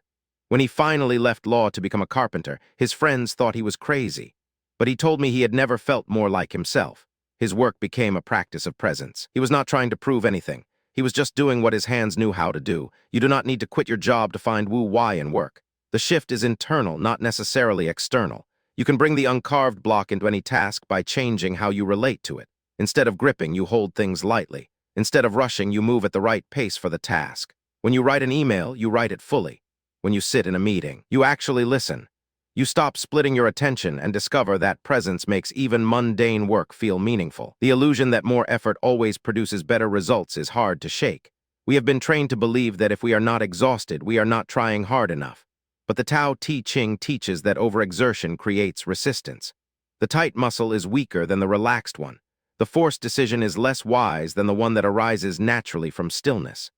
When he finally left law to become a carpenter, his friends thought he was crazy. But he told me he had never felt more like himself. His work became a practice of presence. He was not trying to prove anything. He was just doing what his hands knew how to do. You do not need to quit your job to find Wu-Wei in work. The shift is internal, not necessarily external. You can bring the uncarved block into any task by changing how you relate to it. Instead of gripping, you hold things lightly. Instead of rushing, you move at the right pace for the task. When you write an email, you write it fully. When you sit in a meeting, you actually listen. You stop splitting your attention and discover that presence makes even mundane work feel meaningful. The illusion that more effort always produces better results is hard to shake. We have been trained to believe that if we are not exhausted, we are not trying hard enough. But the Tao Te Ching teaches that overexertion creates resistance. The tight muscle is weaker than the relaxed one. The forced decision is less wise than the one that arises naturally from stillness.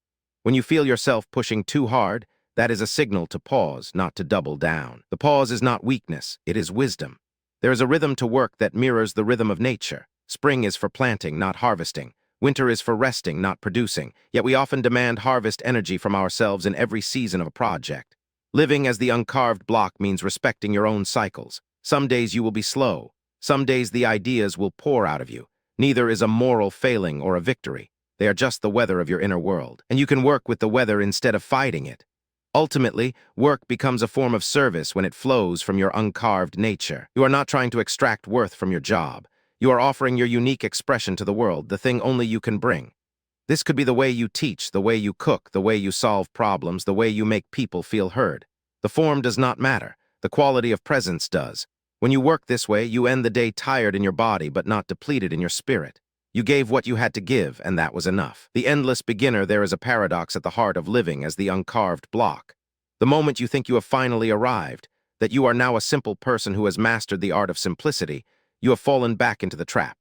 When you feel yourself pushing too hard, that is a signal to pause, not to double down. The pause is not weakness, it is wisdom. There is a rhythm to work that mirrors the rhythm of nature. Spring is for planting, not harvesting. Winter is for resting, not producing. Yet we often demand harvest energy from ourselves in every season of a project. Living as the uncarved block means respecting your own cycles. Some days you will be slow. Some days the ideas will pour out of you. Neither is a moral failing or a victory. They are just the weather of your inner world, and you can work with the weather instead of fighting it. Ultimately, work becomes a form of service when it flows from your uncarved nature. You are not trying to extract worth from your job. You are offering your unique expression to the world, the thing only you can bring. This could be the way you teach, the way you cook, the way you solve problems, the way you make people feel heard. The form does not matter. The quality of presence does. When you work this way, you end the day tired in your body but not depleted in your spirit. You gave what you had to give, and that was enough. The endless beginner, there is a paradox at the heart of living as the uncarved block. The moment you think you have finally arrived, that you are now a simple person who has mastered the art of simplicity, you have fallen back into the trap.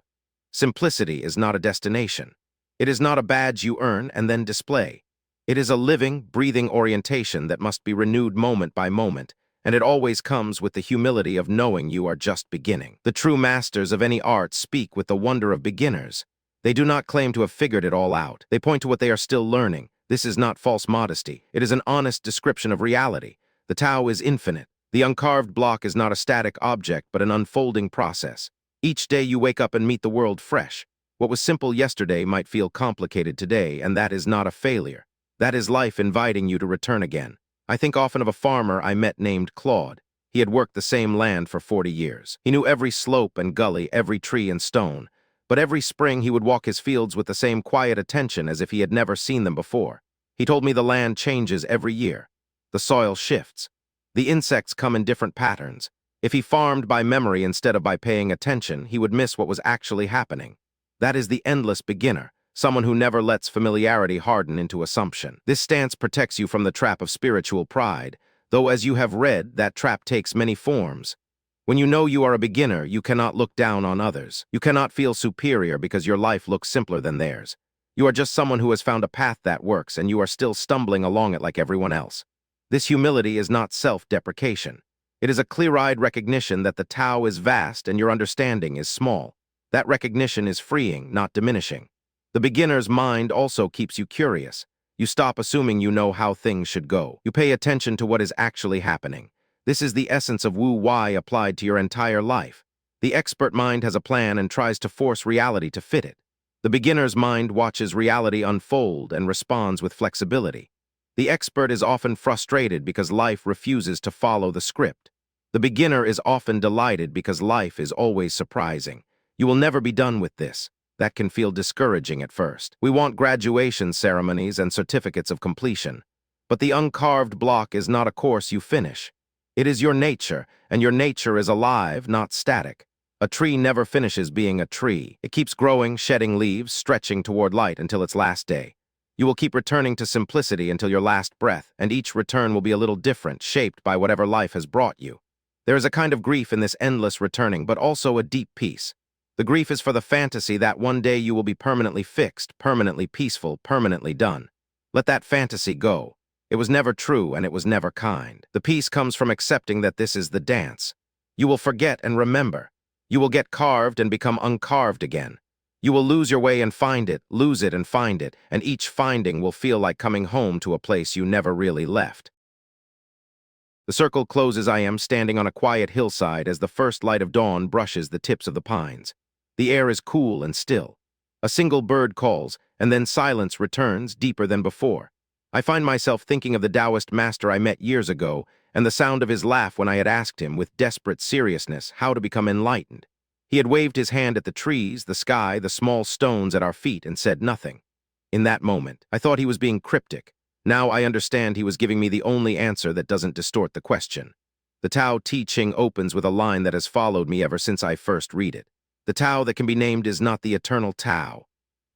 Simplicity is not a destination. It is not a badge you earn and then display. It is a living, breathing orientation that must be renewed moment by moment, and it always comes with the humility of knowing you are just beginning. The true masters of any art speak with the wonder of beginners. They do not claim to have figured it all out. They point to what they are still learning. This is not false modesty. It is an honest description of reality. The Tao is infinite. The uncarved block is not a static object, but an unfolding process. Each day you wake up and meet the world fresh. What was simple yesterday might feel complicated today, and that is not a failure. That is life inviting you to return again. I think often of a farmer I met named Claude. He had worked the same land for 40 years. He knew every slope and gully, every tree and stone. But every spring he would walk his fields with the same quiet attention as if he had never seen them before. He told me the land changes every year. The soil shifts. The insects come in different patterns. If he farmed by memory instead of by paying attention, he would miss what was actually happening. That is the endless beginner, someone who never lets familiarity harden into assumption. This stance protects you from the trap of spiritual pride, though as you have read, that trap takes many forms. When you know you are a beginner, you cannot look down on others. You cannot feel superior because your life looks simpler than theirs. You are just someone who has found a path that works, and you are still stumbling along it like everyone else. This humility is not self-deprecation. It is a clear-eyed recognition that the Tao is vast and your understanding is small. That recognition is freeing, not diminishing. The beginner's mind also keeps you curious. You stop assuming you know how things should go. You pay attention to what is actually happening. This is the essence of Wu Wei applied to your entire life. The expert mind has a plan and tries to force reality to fit it. The beginner's mind watches reality unfold and responds with flexibility. The expert is often frustrated because life refuses to follow the script. The beginner is often delighted because life is always surprising. You will never be done with this. That can feel discouraging at first. We want graduation ceremonies and certificates of completion. But the uncarved block is not a course you finish. It is your nature, and your nature is alive, not static. A tree never finishes being a tree. It keeps growing, shedding leaves, stretching toward light until its last day. You will keep returning to simplicity until your last breath, and each return will be a little different, shaped by whatever life has brought you. There is a kind of grief in this endless returning, but also a deep peace. The grief is for the fantasy that one day you will be permanently fixed, permanently peaceful, permanently done. Let that fantasy go. It was never true and it was never kind. The peace comes from accepting that this is the dance. You will forget and remember. You will get carved and become uncarved again. You will lose your way and find it, lose it and find it, and each finding will feel like coming home to a place you never really left. The circle closes. I am standing on a quiet hillside as the first light of dawn brushes the tips of the pines. The air is cool and still. A single bird calls, and then silence returns, deeper than before. I find myself thinking of the Taoist master I met years ago, and the sound of his laugh when I had asked him, with desperate seriousness, how to become enlightened. He had waved his hand at the trees, the sky, the small stones at our feet, and said nothing. In that moment, I thought he was being cryptic. Now I understand he was giving me the only answer that doesn't distort the question. The Tao Te Ching opens with a line that has followed me ever since I first read it. The Tao that can be named is not the eternal Tao.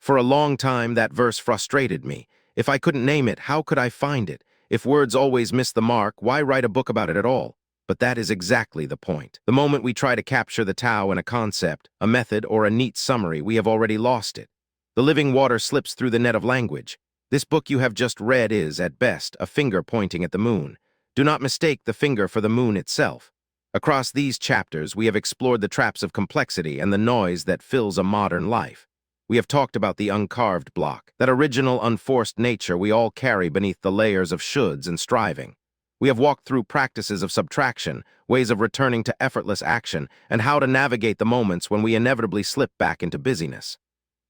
For a long time, that verse frustrated me. If I couldn't name it, how could I find it? If words always miss the mark, why write a book about it at all? But that is exactly the point. The moment we try to capture the Tao in a concept, a method, or a neat summary, we have already lost it. The living water slips through the net of language. This book you have just read is, at best, a finger pointing at the moon. Do not mistake the finger for the moon itself. Across these chapters, we have explored the traps of complexity and the noise that fills a modern life. We have talked about the uncarved block, that original, unforced nature we all carry beneath the layers of shoulds and striving. We have walked through practices of subtraction, ways of returning to effortless action, and how to navigate the moments when we inevitably slip back into busyness.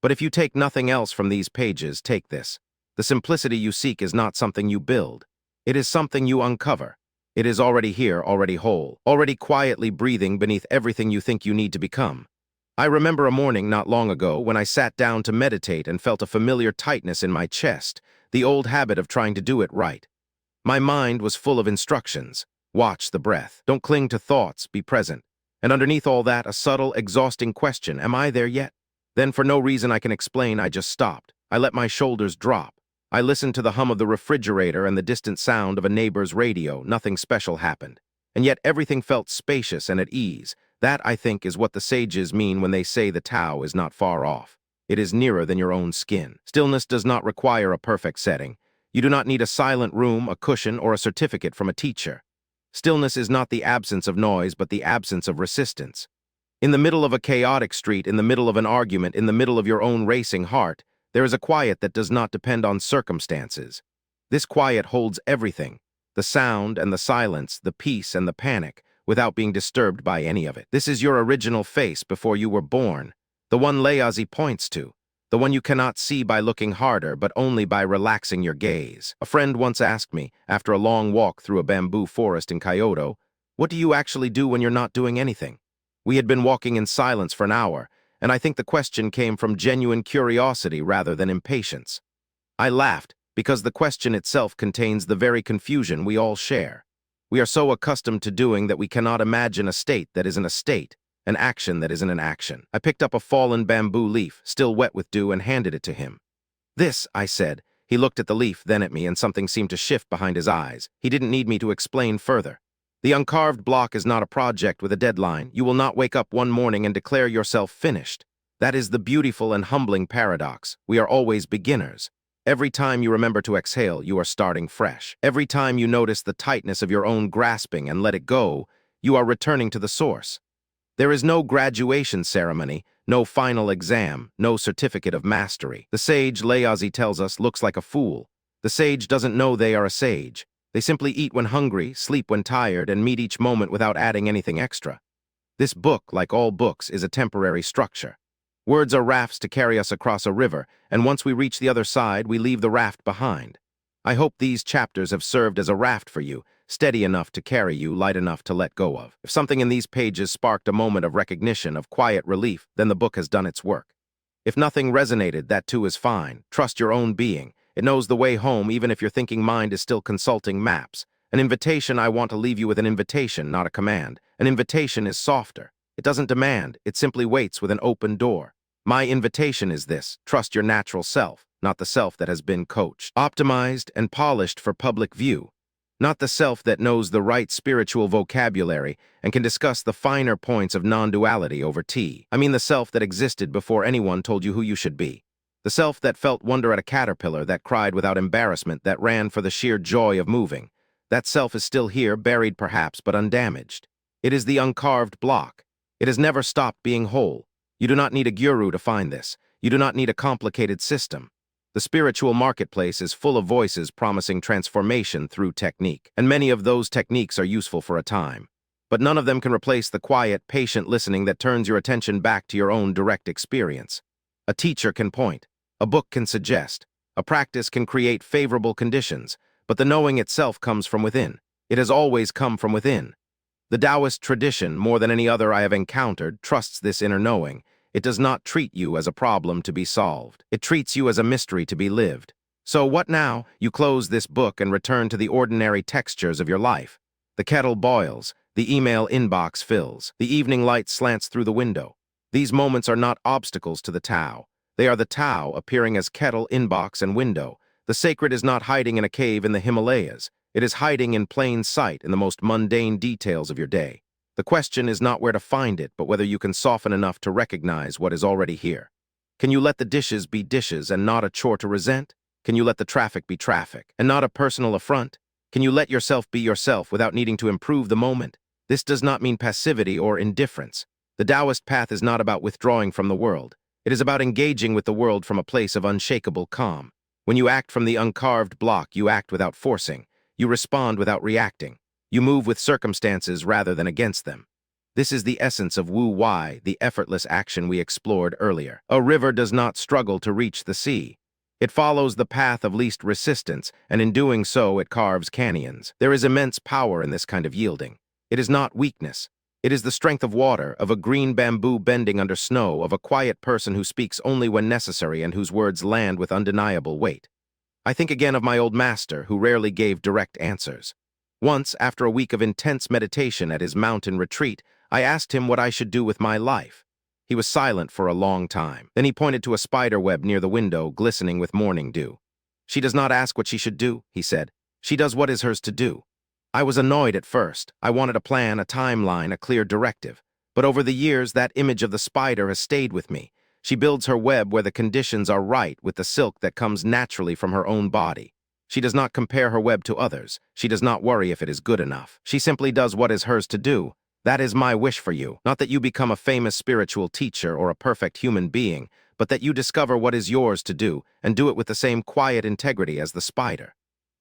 But if you take nothing else from these pages, take this. The simplicity you seek is not something you build. It is something you uncover. It is already here, already whole, already quietly breathing beneath everything you think you need to become. I remember a morning not long ago when I sat down to meditate and felt a familiar tightness in my chest, the old habit of trying to do it right. My mind was full of instructions. Watch the breath. Don't cling to thoughts, be present. And underneath all that, a subtle, exhausting question, am I there yet? Then, for no reason I can explain, I just stopped. I let my shoulders drop. I listened to the hum of the refrigerator and the distant sound of a neighbor's radio. Nothing special happened. And yet everything felt spacious and at ease. That, I think, is what the sages mean when they say the Tao is not far off. It is nearer than your own skin. Stillness does not require a perfect setting. You do not need a silent room, a cushion, or a certificate from a teacher. Stillness is not the absence of noise, but the absence of resistance. In the middle of a chaotic street, in the middle of an argument, in the middle of your own racing heart, there is a quiet that does not depend on circumstances. This quiet holds everything, the sound and the silence, the peace and the panic, without being disturbed by any of it. This is your original face before you were born, the one Laozi points to, the one you cannot see by looking harder, but only by relaxing your gaze. A friend once asked me, after a long walk through a bamboo forest in Kyoto, what do you actually do when you're not doing anything? We had been walking in silence for an hour, and I think the question came from genuine curiosity rather than impatience. I laughed, because the question itself contains the very confusion we all share. We are so accustomed to doing that we cannot imagine a state that isn't a state, an action that isn't an action. I picked up a fallen bamboo leaf, still wet with dew, and handed it to him. This, I said. He looked at the leaf, then at me, and something seemed to shift behind his eyes. He didn't need me to explain further. The Uncarved Block is not a project with a deadline. You will not wake up one morning and declare yourself finished. That is the beautiful and humbling paradox. We are always beginners. Every time you remember to exhale, you are starting fresh. Every time you notice the tightness of your own grasping and let it go, you are returning to the source. There is no graduation ceremony, no final exam, no certificate of mastery. The sage, Laozi tells us, looks like a fool. The sage doesn't know they are a sage. They simply eat when hungry, sleep when tired, and meet each moment without adding anything extra. This book, like all books, is a temporary structure. Words are rafts to carry us across a river, and once we reach the other side, we leave the raft behind. I hope these chapters have served as a raft for you, steady enough to carry you, light enough to let go of. If something in these pages sparked a moment of recognition, of quiet relief, then the book has done its work. If nothing resonated, that too is fine. Trust your own being. It knows the way home, even if your thinking mind is still consulting maps. An invitation, I want to leave you with an invitation, not a command. An invitation is softer. It doesn't demand, it simply waits with an open door. My invitation is this: trust your natural self, not the self that has been coached, optimized, and polished for public view. Not the self that knows the right spiritual vocabulary and can discuss the finer points of non-duality over tea. I mean the self that existed before anyone told you who you should be. The self that felt wonder at a caterpillar, that cried without embarrassment, that ran for the sheer joy of moving. That self is still here, buried perhaps, but undamaged. It is the uncarved block. It has never stopped being whole. You do not need a guru to find this. You do not need a complicated system. The spiritual marketplace is full of voices promising transformation through technique, and many of those techniques are useful for a time. But none of them can replace the quiet, patient listening that turns your attention back to your own direct experience. A teacher can point. A book can suggest. A practice can create favorable conditions, but the knowing itself comes from within. It has always come from within. The Taoist tradition, more than any other I have encountered, trusts this inner knowing. It does not treat you as a problem to be solved. It treats you as a mystery to be lived. So what now? You close this book and return to the ordinary textures of your life. The kettle boils. The email inbox fills. The evening light slants through the window. These moments are not obstacles to the Tao. They are the Tao appearing as kettle, inbox, and window. The sacred is not hiding in a cave in the Himalayas. It is hiding in plain sight in the most mundane details of your day. The question is not where to find it, but whether you can soften enough to recognize what is already here. Can you let the dishes be dishes and not a chore to resent? Can you let the traffic be traffic and not a personal affront? Can you let yourself be yourself without needing to improve the moment? This does not mean passivity or indifference. The Taoist path is not about withdrawing from the world. It is about engaging with the world from a place of unshakable calm. When you act from the uncarved block, you act without forcing. You respond without reacting. You move with circumstances rather than against them. This is the essence of Wu Wei, the effortless action we explored earlier. A river does not struggle to reach the sea. It follows the path of least resistance, and in doing so, it carves canyons. There is immense power in this kind of yielding. It is not weakness. It is the strength of water, of a green bamboo bending under snow, of a quiet person who speaks only when necessary and whose words land with undeniable weight. I think again of my old master, who rarely gave direct answers. Once, after a week of intense meditation at his mountain retreat, I asked him what I should do with my life. He was silent for a long time. Then he pointed to a spider web near the window, glistening with morning dew. "She does not ask what she should do," he said. "She does what is hers to do." I was annoyed at first. I wanted a plan, a timeline, a clear directive. But over the years, that image of the spider has stayed with me. She builds her web where the conditions are right, with the silk that comes naturally from her own body. She does not compare her web to others. She does not worry if it is good enough. She simply does what is hers to do. That is my wish for you. Not that you become a famous spiritual teacher or a perfect human being, but that you discover what is yours to do and do it with the same quiet integrity as the spider.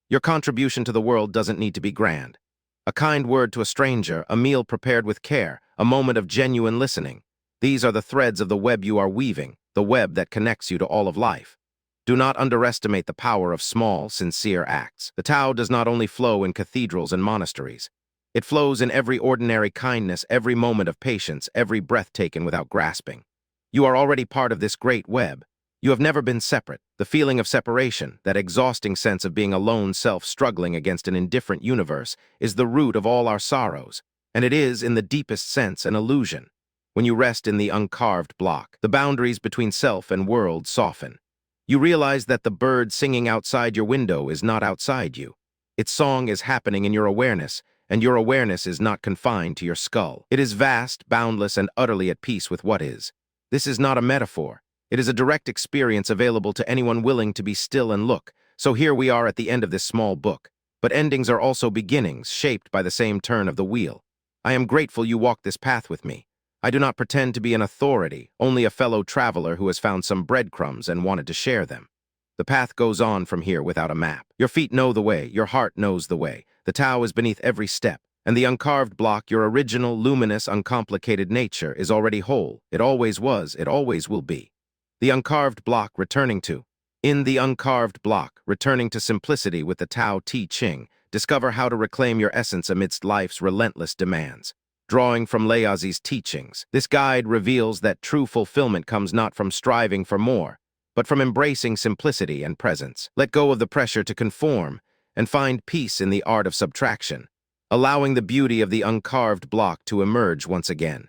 Your contribution to the world doesn't need to be grand. A kind word to a stranger, a meal prepared with care, a moment of genuine listening. These are the threads of the web you are weaving, the web that connects you to all of life. Do not underestimate the power of small, sincere acts. The Tao does not only flow in cathedrals and monasteries. It flows in every ordinary kindness, every moment of patience, every breath taken without grasping. You are already part of this great web. You have never been separate. The feeling of separation, that exhausting sense of being a lone self struggling against an indifferent universe, is the root of all our sorrows. And it is, in the deepest sense, an illusion. When you rest in the uncarved block, the boundaries between self and world soften. You realize that the bird singing outside your window is not outside you. Its song is happening in your awareness, and your awareness is not confined to your skull. It is vast, boundless, and utterly at peace with what is. This is not a metaphor. It is a direct experience available to anyone willing to be still and look. So here we are at the end of this small book. But endings are also beginnings, shaped by the same turn of the wheel. I am grateful you walked this path with me. I do not pretend to be an authority, only a fellow traveler who has found some breadcrumbs and wanted to share them. The path goes on from here without a map. Your feet know the way, your heart knows the way. The Tao is beneath every step, and the uncarved block, your original, luminous, uncomplicated nature, is already whole. It always was, it always will be. The uncarved block returning to. In the uncarved block, returning to simplicity with the Tao Te Ching, discover how to reclaim your essence amidst life's relentless demands. Drawing from Laozi's teachings, this guide reveals that true fulfillment comes not from striving for more, but from embracing simplicity and presence. Let go of the pressure to conform, and find peace in the art of subtraction, allowing the beauty of the uncarved block to emerge once again.